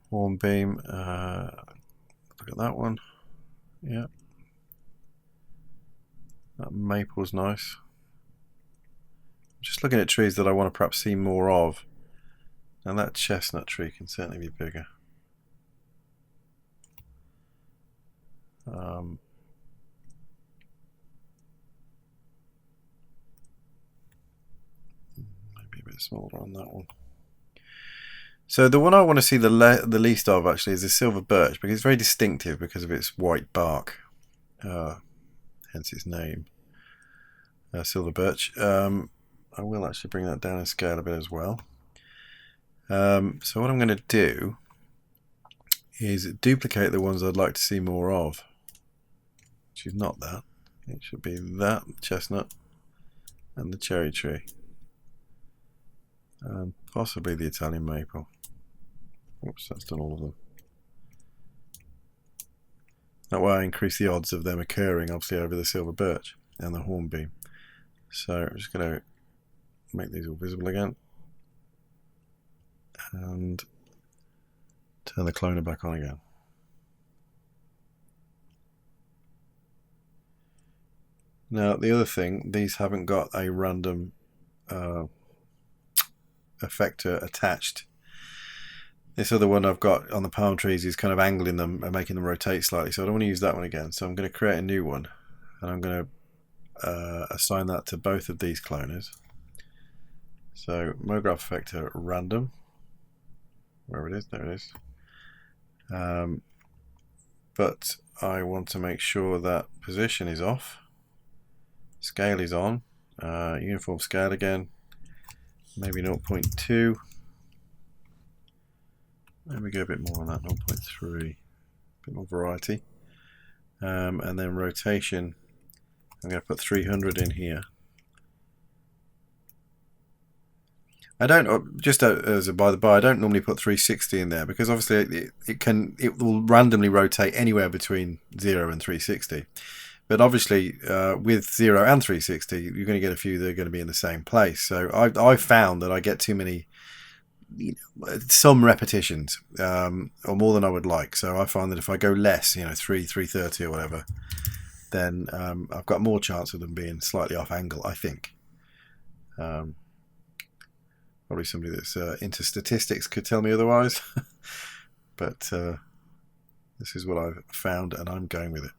Hornbeam, look at that one. Yeah. That maple's nice. I'm just looking at trees that I want to perhaps see more of. And that chestnut tree can certainly be bigger. Maybe a bit smaller on that one. So the one I want to see the least of actually is the silver birch, because it's very distinctive because of its white bark, hence its name, silver birch. I will actually bring that down in scale a bit as well. So what I'm going to do is duplicate the ones I'd like to see more of, which is not that. It should be that chestnut and the cherry tree, and possibly the Italian maple. Oops, that's done all of them. That way I increase the odds of them occurring, obviously, over the silver birch and the hornbeam. So I'm just going to make these all visible again and turn the cloner back on again. Now the other thing, these haven't got a random effector attached. This other one I've got on the palm trees is kind of angling them and making them rotate slightly, so I don't want to use that one again. So I'm going to create a new one, and I'm going to assign that to both of these cloners. So MoGraph Effector Random, wherever it is, there it is. But I want to make sure that position is off, scale is on, uniform scale again, maybe 0.2. Maybe go a bit more on that, 0.3, a bit more variety. And then rotation, I'm going to put 300 in here. I don't, just as a by the by, I don't normally put 360 in there because obviously it will randomly rotate anywhere between 0 and 360. But obviously with 0 and 360, you're going to get a few that are going to be in the same place. So I've found that I get too many, some repetitions, or more than I would like. So I find that if I go less, 330 or whatever, then I've got more chance of them being slightly off angle, I think. Probably somebody that's into statistics could tell me otherwise. But this is what I've found, and I'm going with it.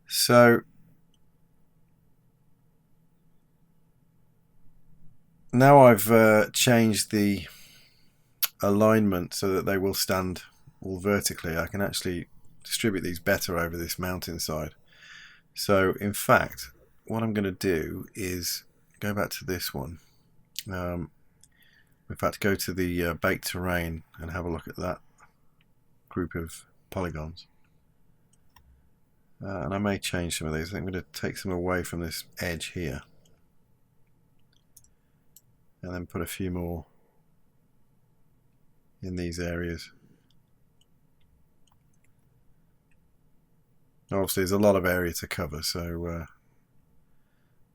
So now I've changed the alignment so that they will stand all vertically. I can actually distribute these better over this mountainside. So in fact, what I'm going to do is go back to this one. In fact, go to the baked terrain and have a look at that group of polygons. And I may change some of these. I think I'm going to take some away from this edge here. And then put a few more in these areas. Obviously there's a lot of area to cover, so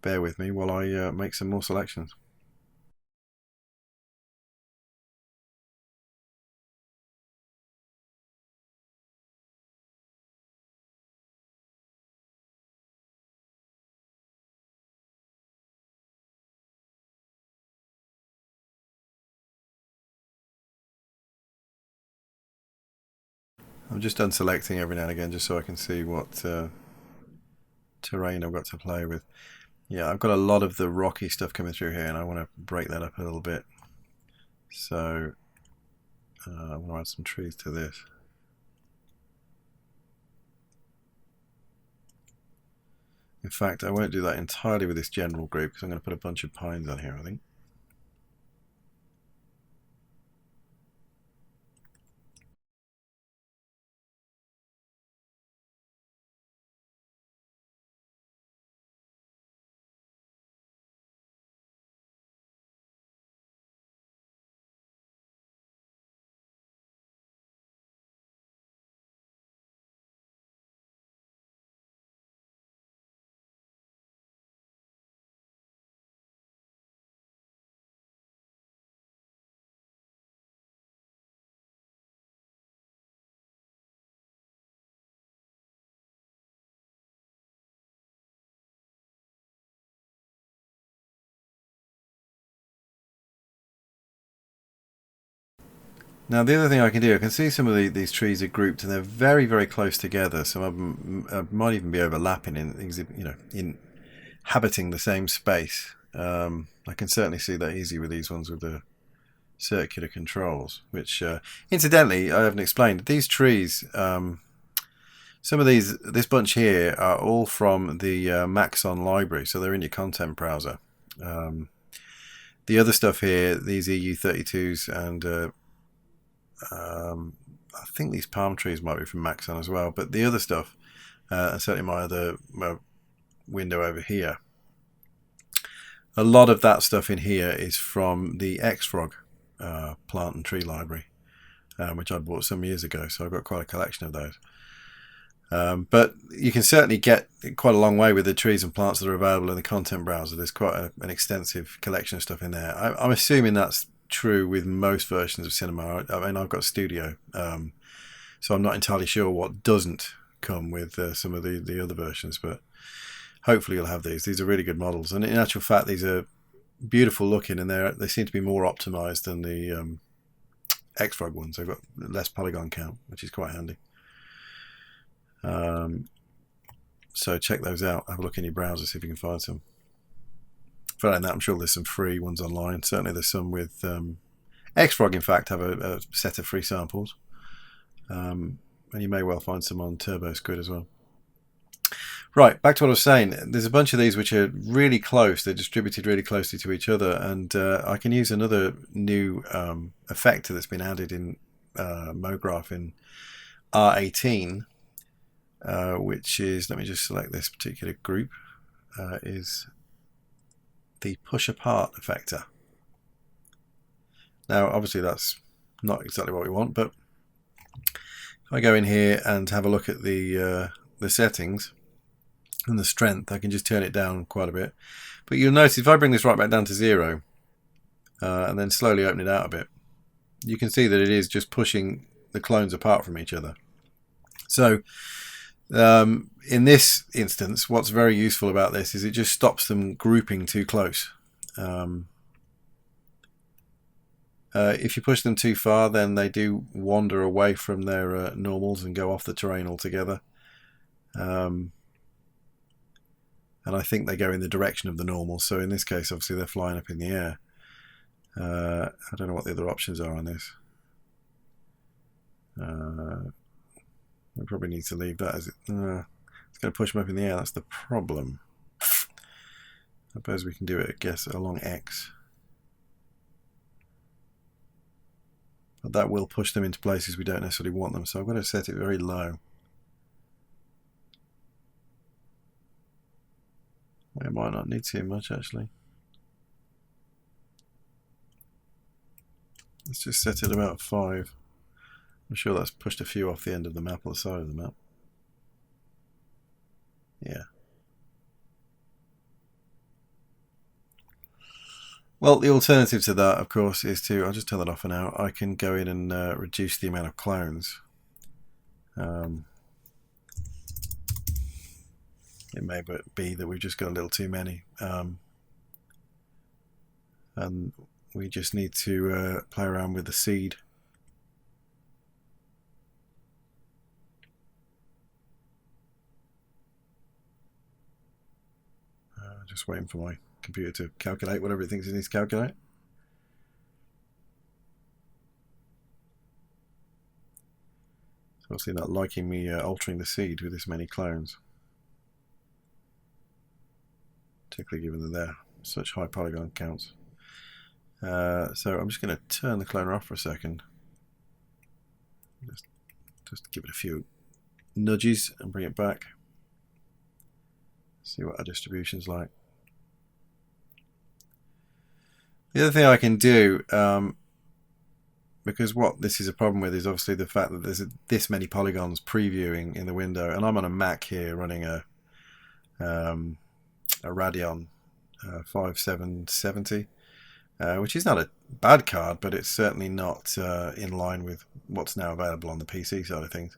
bear with me while I make some more selections. I'm just unselecting every now and again just so I can see what terrain I've got to play with. Yeah, I've got a lot of the rocky stuff coming through here and I want to break that up a little bit. So I'm going to add some trees to this. In fact, I won't do that entirely with this general group because I'm going to put a bunch of pines on here, I think. Now the other thing I can do, I can see some of these trees are grouped and they're very, very close together. Some of them might even be overlapping in inhabiting the same space. I can certainly see that easy with these ones with the circular controls, which incidentally I haven't explained. These trees, some of this bunch here are all from the Maxon library, so they're in your content browser. The other stuff here, these EU32s and I think these palm trees might be from Maxon as well, but the other stuff, and certainly my other window over here, a lot of that stuff in here is from the Xfrog plant and tree library, which I bought some years ago, so I've got quite a collection of those. But you can certainly get quite a long way with the trees and plants that are available in the content browser. There's quite an extensive collection of stuff in there. I'm assuming that's true with most versions of Cinema. I mean, I've got Studio, so I'm not entirely sure what doesn't come with some of the other versions, but hopefully you'll have these. These are really good models, and in actual fact these are beautiful looking, and they seem to be more optimized than the Xfrog ones. They've got less polygon count, which is quite handy. So check those out. Have a look in your browser, see if you can find some. Failing that, I'm sure there's some free ones online. Certainly there's some with Xfrog, in fact, have a set of free samples. And you may well find some on Turbo Squid as well. Right, back to what I was saying. There's a bunch of these which are really close. They're distributed really closely to each other, and I can use another new effector that's been added in MoGraph in R18, which is, let me just select this particular group, is the push apart effector. Now, obviously that's not exactly what we want, but if I go in here and have a look at the settings and the strength, I can just turn it down quite a bit. But you'll notice if I bring this right back down to 0 and then slowly open it out a bit, you can see that it is just pushing the clones apart from each other. So in this instance, what's very useful about this is it just stops them grouping too close. If you push them too far, then they do wander away from their normals and go off the terrain altogether. And I think they go in the direction of the normals. So in this case, obviously, they're flying up in the air. I don't know what the other options are on this. We probably need to leave that as it. It's going to push them up in the air. That's the problem. I suppose we can do it, I guess, along X. But that will push them into places we don't necessarily want them. So I've got to set it very low. I might not need too much, actually. Let's just set it about 5. I'm sure that's pushed a few off the end of the map or the side of the map. Yeah. Well, the alternative to that, of course, is to, I'll just turn that off for now, I can go in and reduce the amount of clones. It may be that we've just got a little too many. And we just need to play around with the seed. Just waiting for my computer to calculate whatever it thinks it needs to calculate. So obviously not liking me altering the seed with this many clones. Particularly given that they're such high polygon counts. So I'm just going to turn the cloner off for a second. Just give it a few nudges and bring it back. See what our distribution's like. The other thing I can do, because what this is a problem with is obviously the fact that there's this many polygons previewing in the window, and I'm on a Mac here running a Radeon 5770, which is not a bad card, but it's certainly not in line with what's now available on the PC side of things.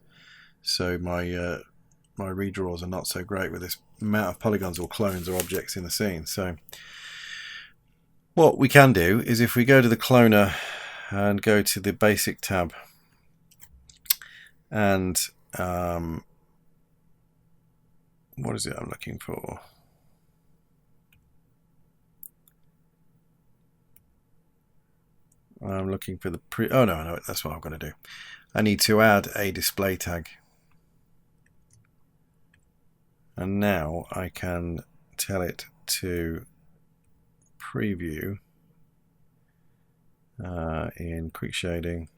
So my redraws are not so great with this amount of polygons or clones or objects in the scene. So what we can do is if we go to the cloner and go to the basic tab and what is it I'm looking for? I'm looking for the oh no, that's what I'm going to do. I need to add a display tag. And now I can tell it to preview in quick shading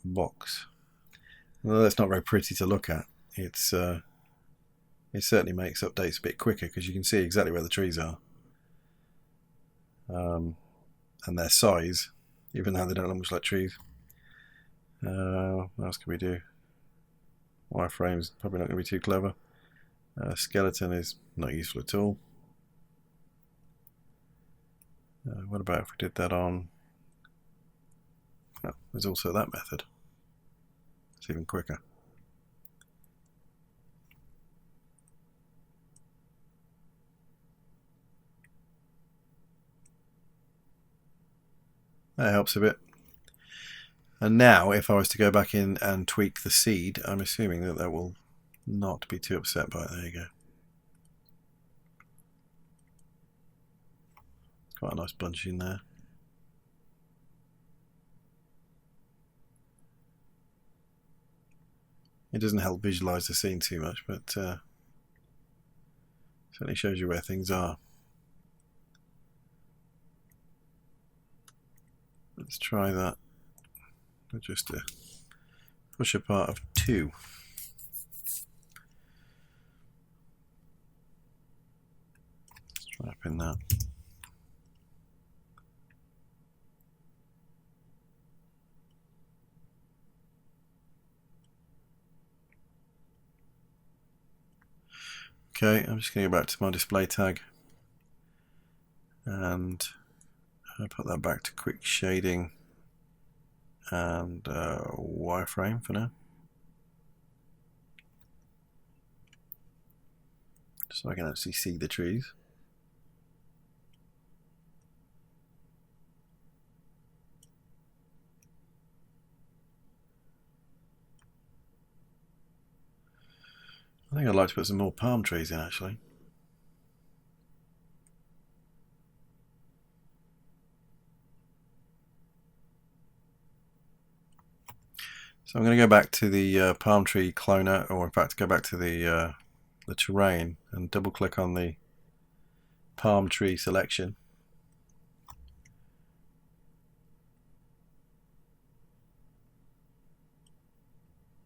box. Well, that's not very pretty to look at. It certainly makes updates a bit quicker because you can see exactly where the trees are and their size, even though they don't look much like trees. What else can we do? Wireframe's probably not going to be too clever. Skeleton is not useful at all. What about if we did that on... Oh, there's also that method. It's even quicker. That helps a bit. And now, if I was to go back in and tweak the seed, I'm assuming that that will not be too upset by it. There you go. Quite a nice bunch in there. It doesn't help visualize the scene too much, but certainly shows you where things are. Let's try that. Just a push apart of 2. Let's try up in that. Okay, I'm just going to go back to my display tag and put that back to quick shading and wireframe for now. So I can actually see the trees. I think I'd like to put some more palm trees in actually. So I'm going to go back to the palm tree cloner, or in fact go back to the terrain and double click on the palm tree selection.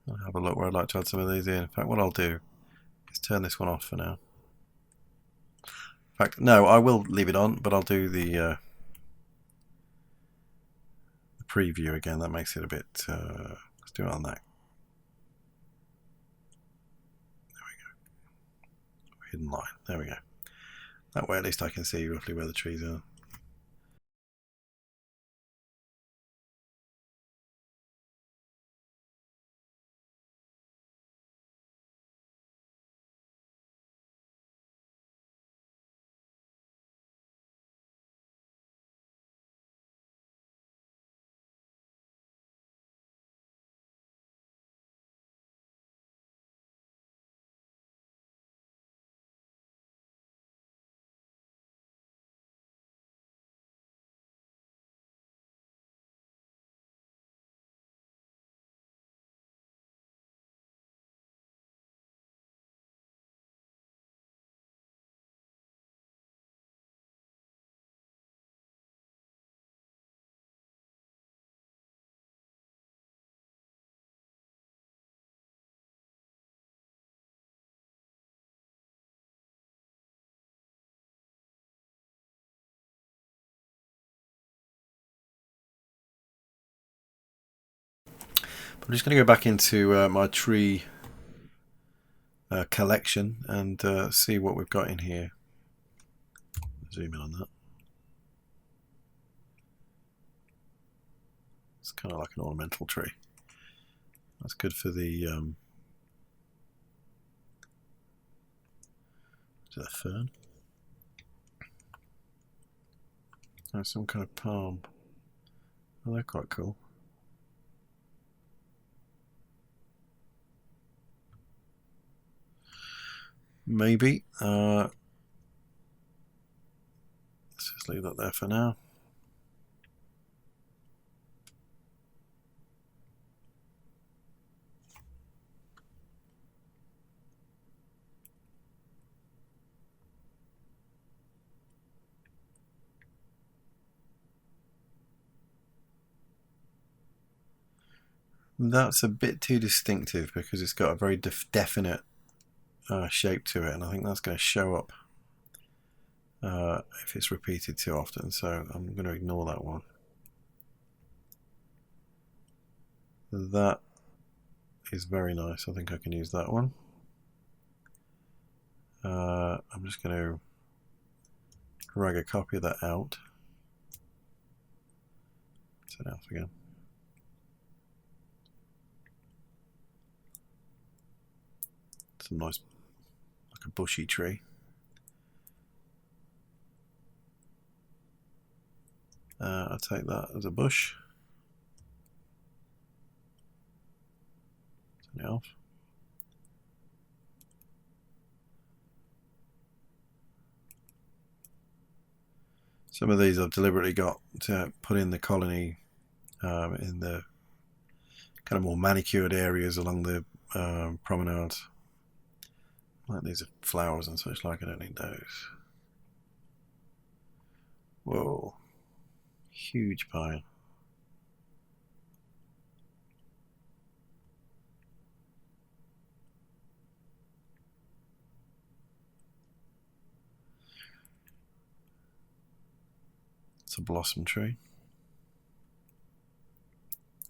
I'll have a look where I'd like to add some of these in. In fact, what I'll do is turn this one off for now. In fact, no, I will leave it on, but I'll do the preview again. That makes it a bit. Let's do it on that. There we go. Hidden line. There we go. That way, at least I can see roughly where the trees are. I'm just going to go back into my tree collection and see what we've got in here. Zoom in on that. It's kind of like an ornamental tree. That's good for the fern. There's some kind of palm. Oh, they're quite cool. Maybe. Let's just leave that there for now. That's a bit too distinctive because it's got a very definite shape to it, and I think that's going to show up if it's repeated too often, so I'm going to ignore that one. That is very nice. I think I can use that one. I'm just going to drag a copy of that out. Turn it off again. Some nice, like a bushy tree. I'll take that as a bush. Turn it off. Some of these I've deliberately got to put in the colony in the kind of more manicured areas along the promenades. Like these are flowers and such like, I don't need those. Whoa, huge pile. It's a blossom tree.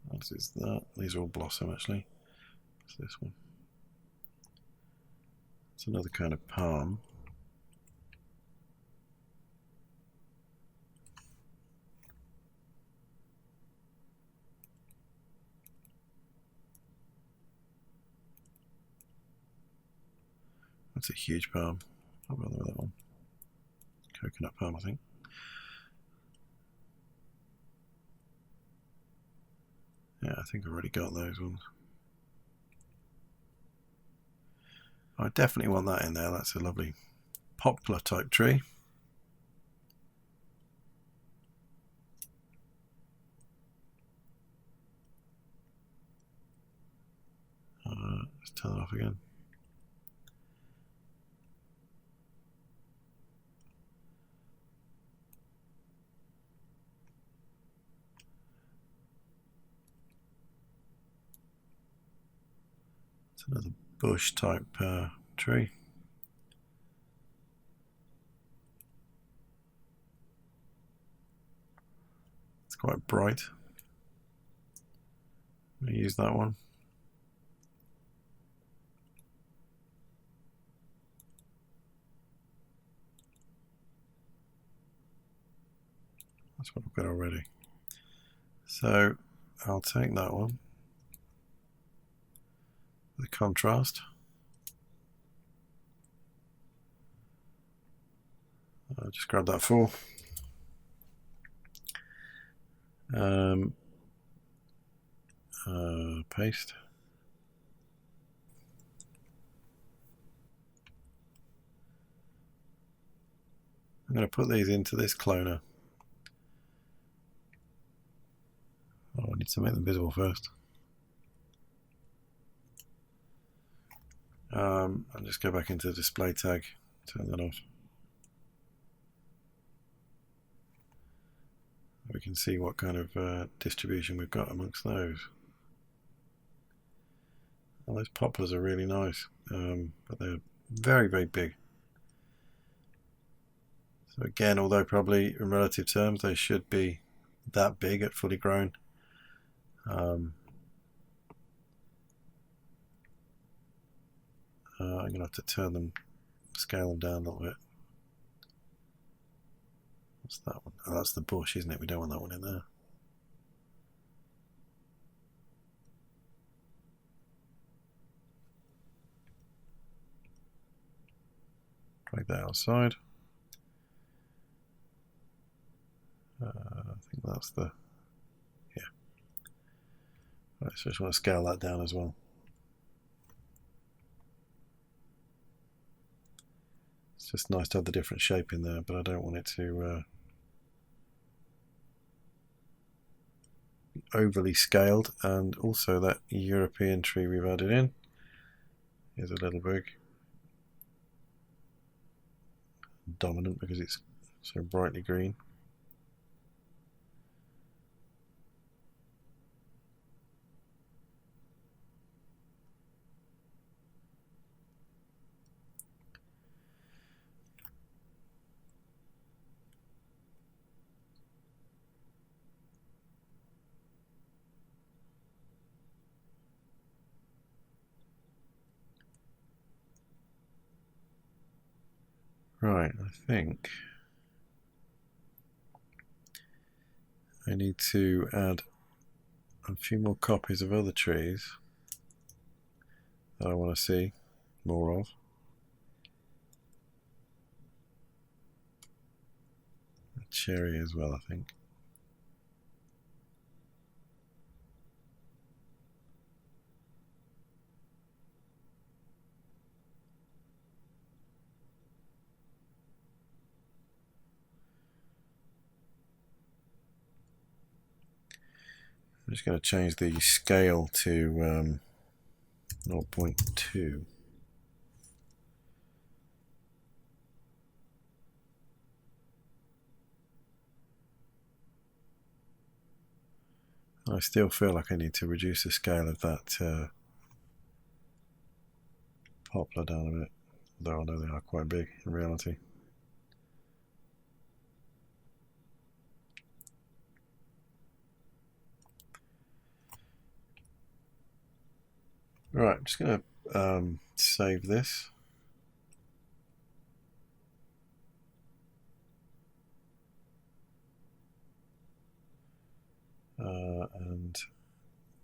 What is that? These are all blossom actually. What's this one? It's another kind of palm. That's a huge palm. I'll bother with that one. Coconut palm, I think. Yeah, I think I've already got those ones. I definitely want that in there. That's a lovely poplar type tree. Let's turn it off again. It's another bush type tree. It's quite bright. I'm going to use that one. That's what I've got already. So I'll take that one. The contrast. I'll just grab that full. Paste. I'm going to put these into this cloner. Oh, I need to make them visible first. I'll just go back into the display tag, turn that off. We can see what kind of distribution we've got amongst those. Well, those poplars are really nice, but they're very, very big. So again, although probably in relative terms they should be that big at fully grown, I'm going to have to scale them down a little bit. What's that one? Oh, that's the bush, isn't it? We don't want that one in there. Drag that outside. I think that's the, yeah. Right, so I just want to scale that down as well. It's just nice to have the different shape in there, but I don't want it to be overly scaled. And also that European tree we've added in is a little big. Dominant because it's so brightly green. Right, I think I need to add a few more copies of other trees that I want to see more of. A cherry as well, I think. I'm just going to change the scale to 0.2. I still feel like I need to reduce the scale of that poplar down a bit, though I know they are quite big in reality. Right, I'm just going to save this. And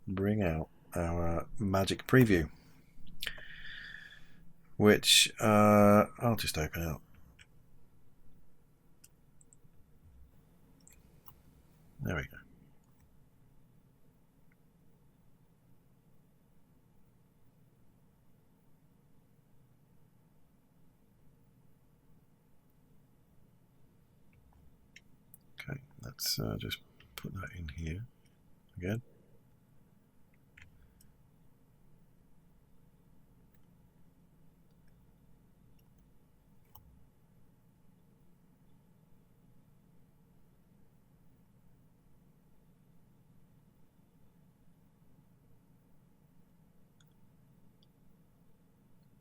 bring out our magic preview, which I'll just open out. There we go. Okay, let's just put that in here again.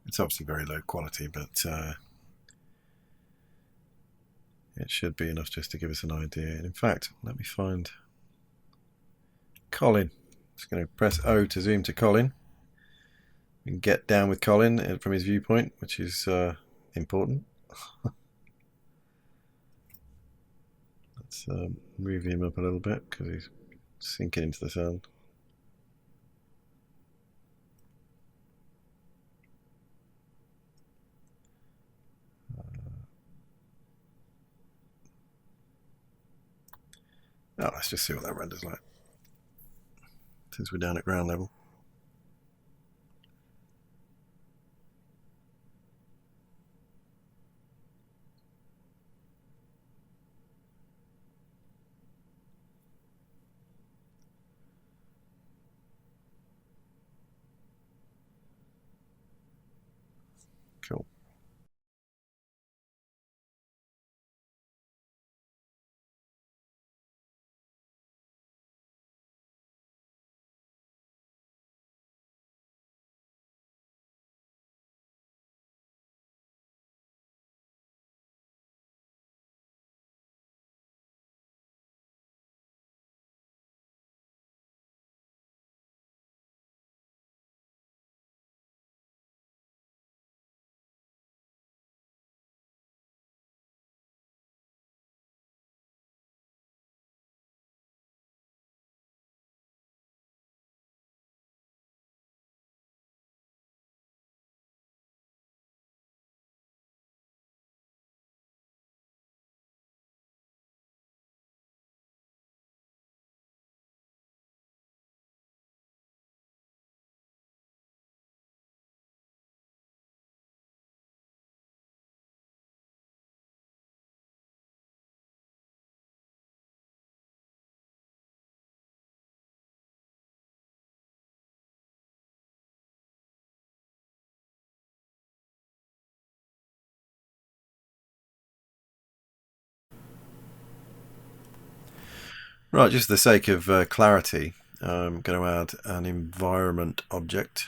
It's obviously very low quality, but it should be enough just to give us an idea. And in fact, let me find Colin. Just going to press O to zoom to Colin. We can get down with Colin from his viewpoint, which is important. Let's move him up a little bit because he's sinking into the sand. Let's just see what that renders like, since we're down at ground level. Cool. Right, just for the sake of clarity, I'm going to add an environment object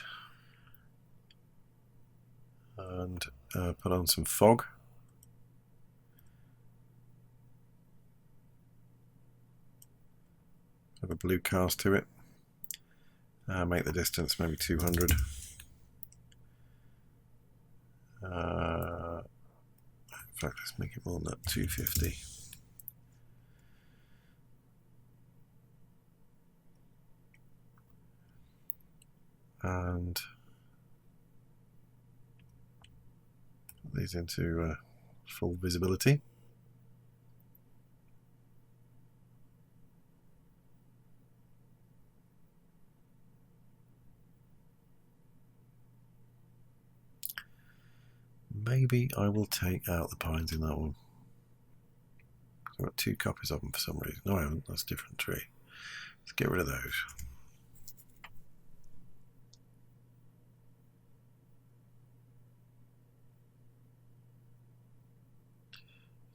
and put on some fog. Have a blue cast to it. Make the distance maybe 200. In fact, let's make it more than that, 250. And put these into full visibility. Maybe I will take out the pines in that one. I've got 2 copies of them for some reason. No, I haven't. That's a different tree. Let's get rid of those.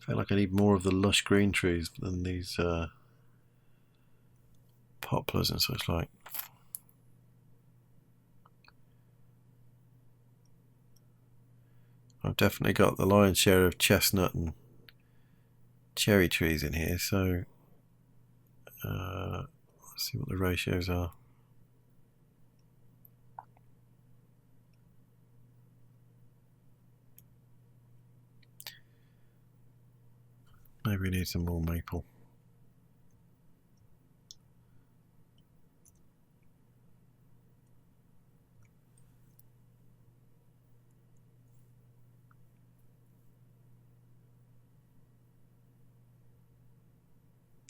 I feel like I need more of the lush green trees than these poplars and such like. I've definitely got the lion's share of chestnut and cherry trees in here, so let's see what the ratios are. Maybe we need some more maple.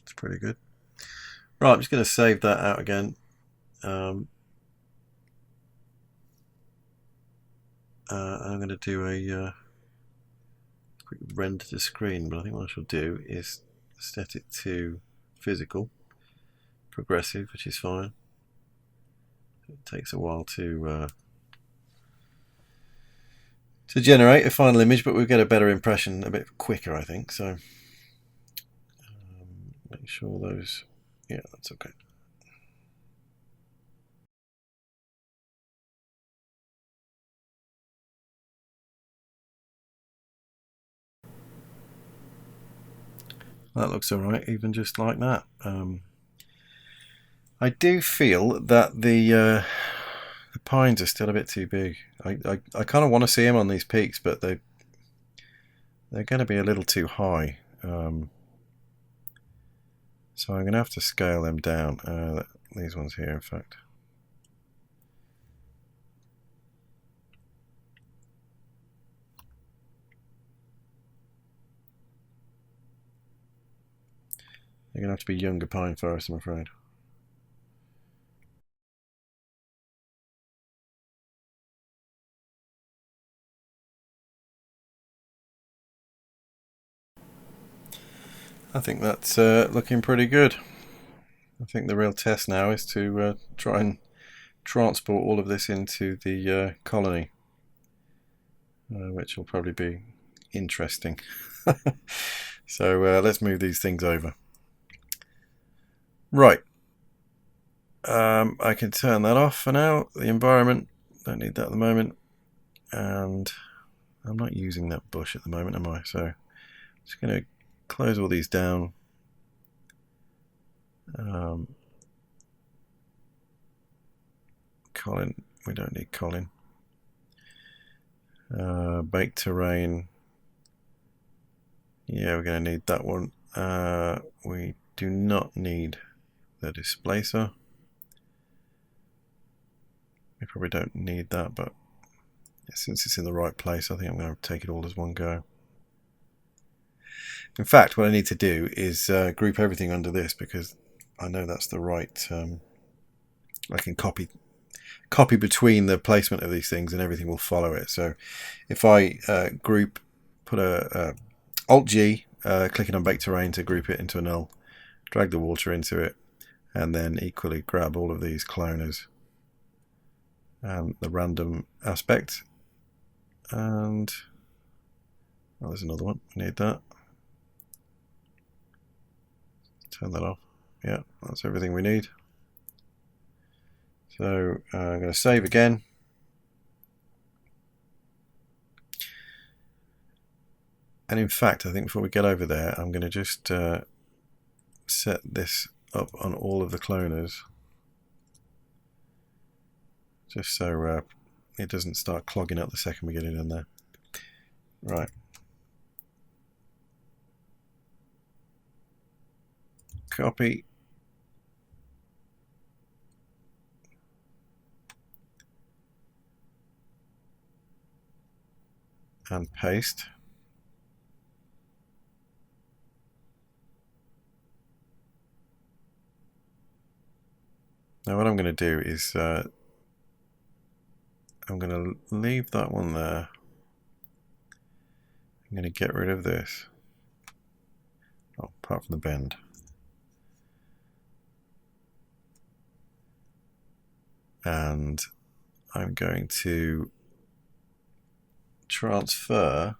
It's pretty good. Right, I'm just going to save that out again. I'm going to do a quick render to screen, but I think what I shall do is set it to physical, progressive, which is fine. It takes a while to generate a final image, but we'll get a better impression a bit quicker, I think. So make sure those, yeah, that's okay. That looks alright, even just like that. I do feel that the pines are still a bit too big. I kind of want to see them on these peaks, but they're going to be a little too high. So I'm going to have to scale them down. These ones here, in fact. They're going to have to be younger pine forests, I'm afraid. I think that's looking pretty good. I think the real test now is to try and transport all of this into the colony, which will probably be interesting. So let's move these things over. Right. I can turn that off for now. The environment, don't need that at the moment. And I'm not using that bush at the moment, am I? So I'm just going to close all these down. Colin, we don't need Colin. Baked terrain. Yeah, we're going to need that one. We do not need the displacer. We probably don't need that, but since it's in the right place, I think I'm going to take it all as one go. In fact, what I need to do is group everything under this, because I know that's the right. I can copy between the placement of these things, and everything will follow it. So if I group, put a Alt G, clicking on baked terrain to group it into a null, drag the water into it, and then equally grab all of these cloners and the random aspect, and there's another one, we need that. Turn that off. Yeah, that's everything we need. So I'm going to save again. And in fact, I think before we get over there, I'm going to just set this up on all of the cloners, just so it doesn't start clogging up the second we get it in there. Right. Copy. And paste. Now what I'm going to do is I'm going to leave that one there. I'm going to get rid of this. Oh, apart from the bend. and I'm going to transfer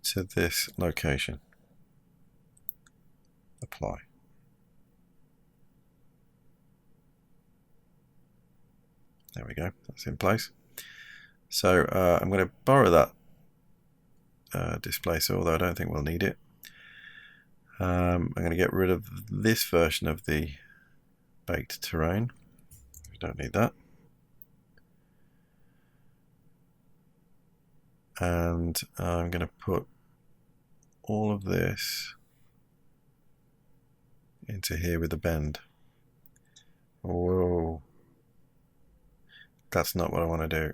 to this location. Apply. There we go, that's in place. So I'm going to borrow that displacer, although I don't think we'll need it. I'm going to get rid of this version of the baked terrain. We don't need that. And I'm going to put all of this into here with the bend. Whoa. That's not what I want to do.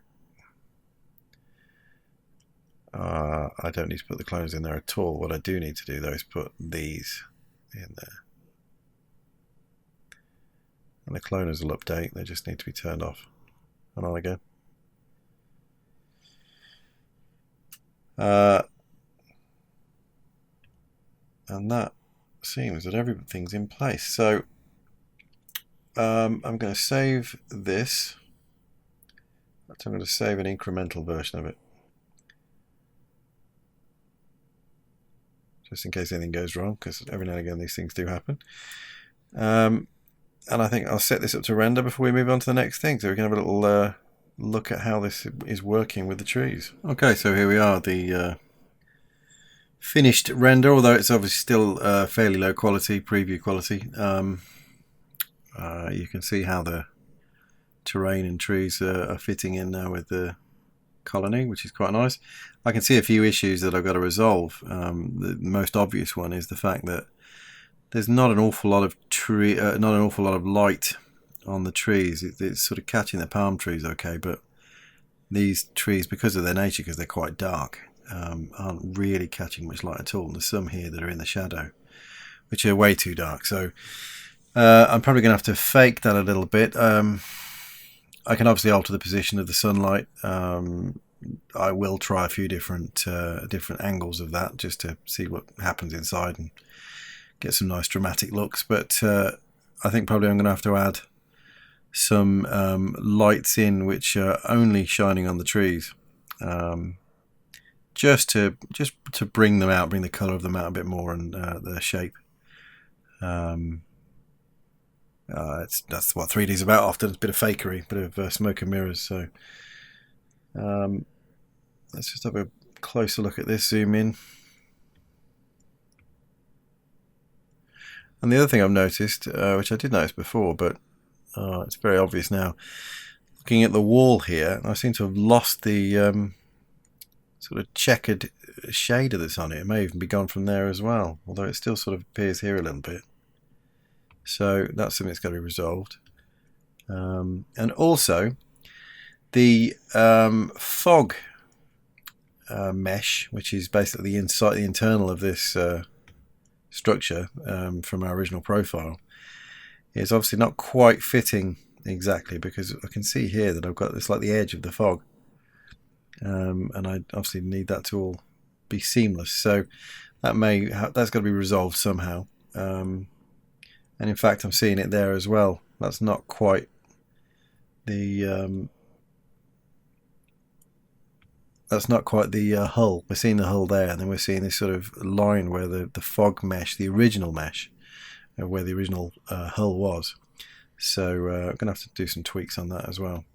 I don't need to put the clones in there at all. What I do need to do though is put these in there. And the cloners will update, they just need to be turned off and on again. And that seems that everything's in place. So I'm going to save this. I'm going to save an incremental version of it, just in case anything goes wrong, because every now and again these things do happen. And I think I'll set this up to render before we move on to the next thing, so we can have a little look at how this is working with the trees. Okay, so here we are, the finished render, although it's obviously still fairly low quality, preview quality. You can see how the terrain and trees are fitting in now with the colony, which is quite nice. I can see a few issues that I've got to resolve. The most obvious one is the fact that there's not an awful lot of light on the trees. It's sort of catching the palm trees okay, but these trees, because of their nature, because they're quite dark, aren't really catching much light at all. There's some here that are in the shadow, which are way too dark. So I'm probably going to have to fake that a little bit. I can obviously alter the position of the sunlight. I will try a few different angles of that just to see what happens inside and get some nice dramatic looks. But I think probably I'm going to have to add some lights in which are only shining on the trees, just to bring them out, bring the colour of them out a bit more, and their shape. That's what 3D is about often. It's a bit of fakery, a bit of smoke and mirrors. So let's just have a closer look at this, zoom in. And the other thing I've noticed, which I did notice before, but it's very obvious now, looking at the wall here, I seem to have lost the sort of checkered shader that's on it. It may even be gone from there as well, although it still sort of appears here a little bit. So that's something that's got to be resolved. And also the fog mesh, which is basically inside the internal of this structure from our original profile, is obviously not quite fitting exactly, because I can see here that I've got this like the edge of the fog, and I obviously need that to all be seamless. So that's got to be resolved somehow. And in fact, I'm seeing it there as well. That's not quite the hull. We're seeing the hull there, and then we're seeing this sort of line where the fog mesh, the original mesh, where the original hull was. So I'm going to have to do some tweaks on that as well.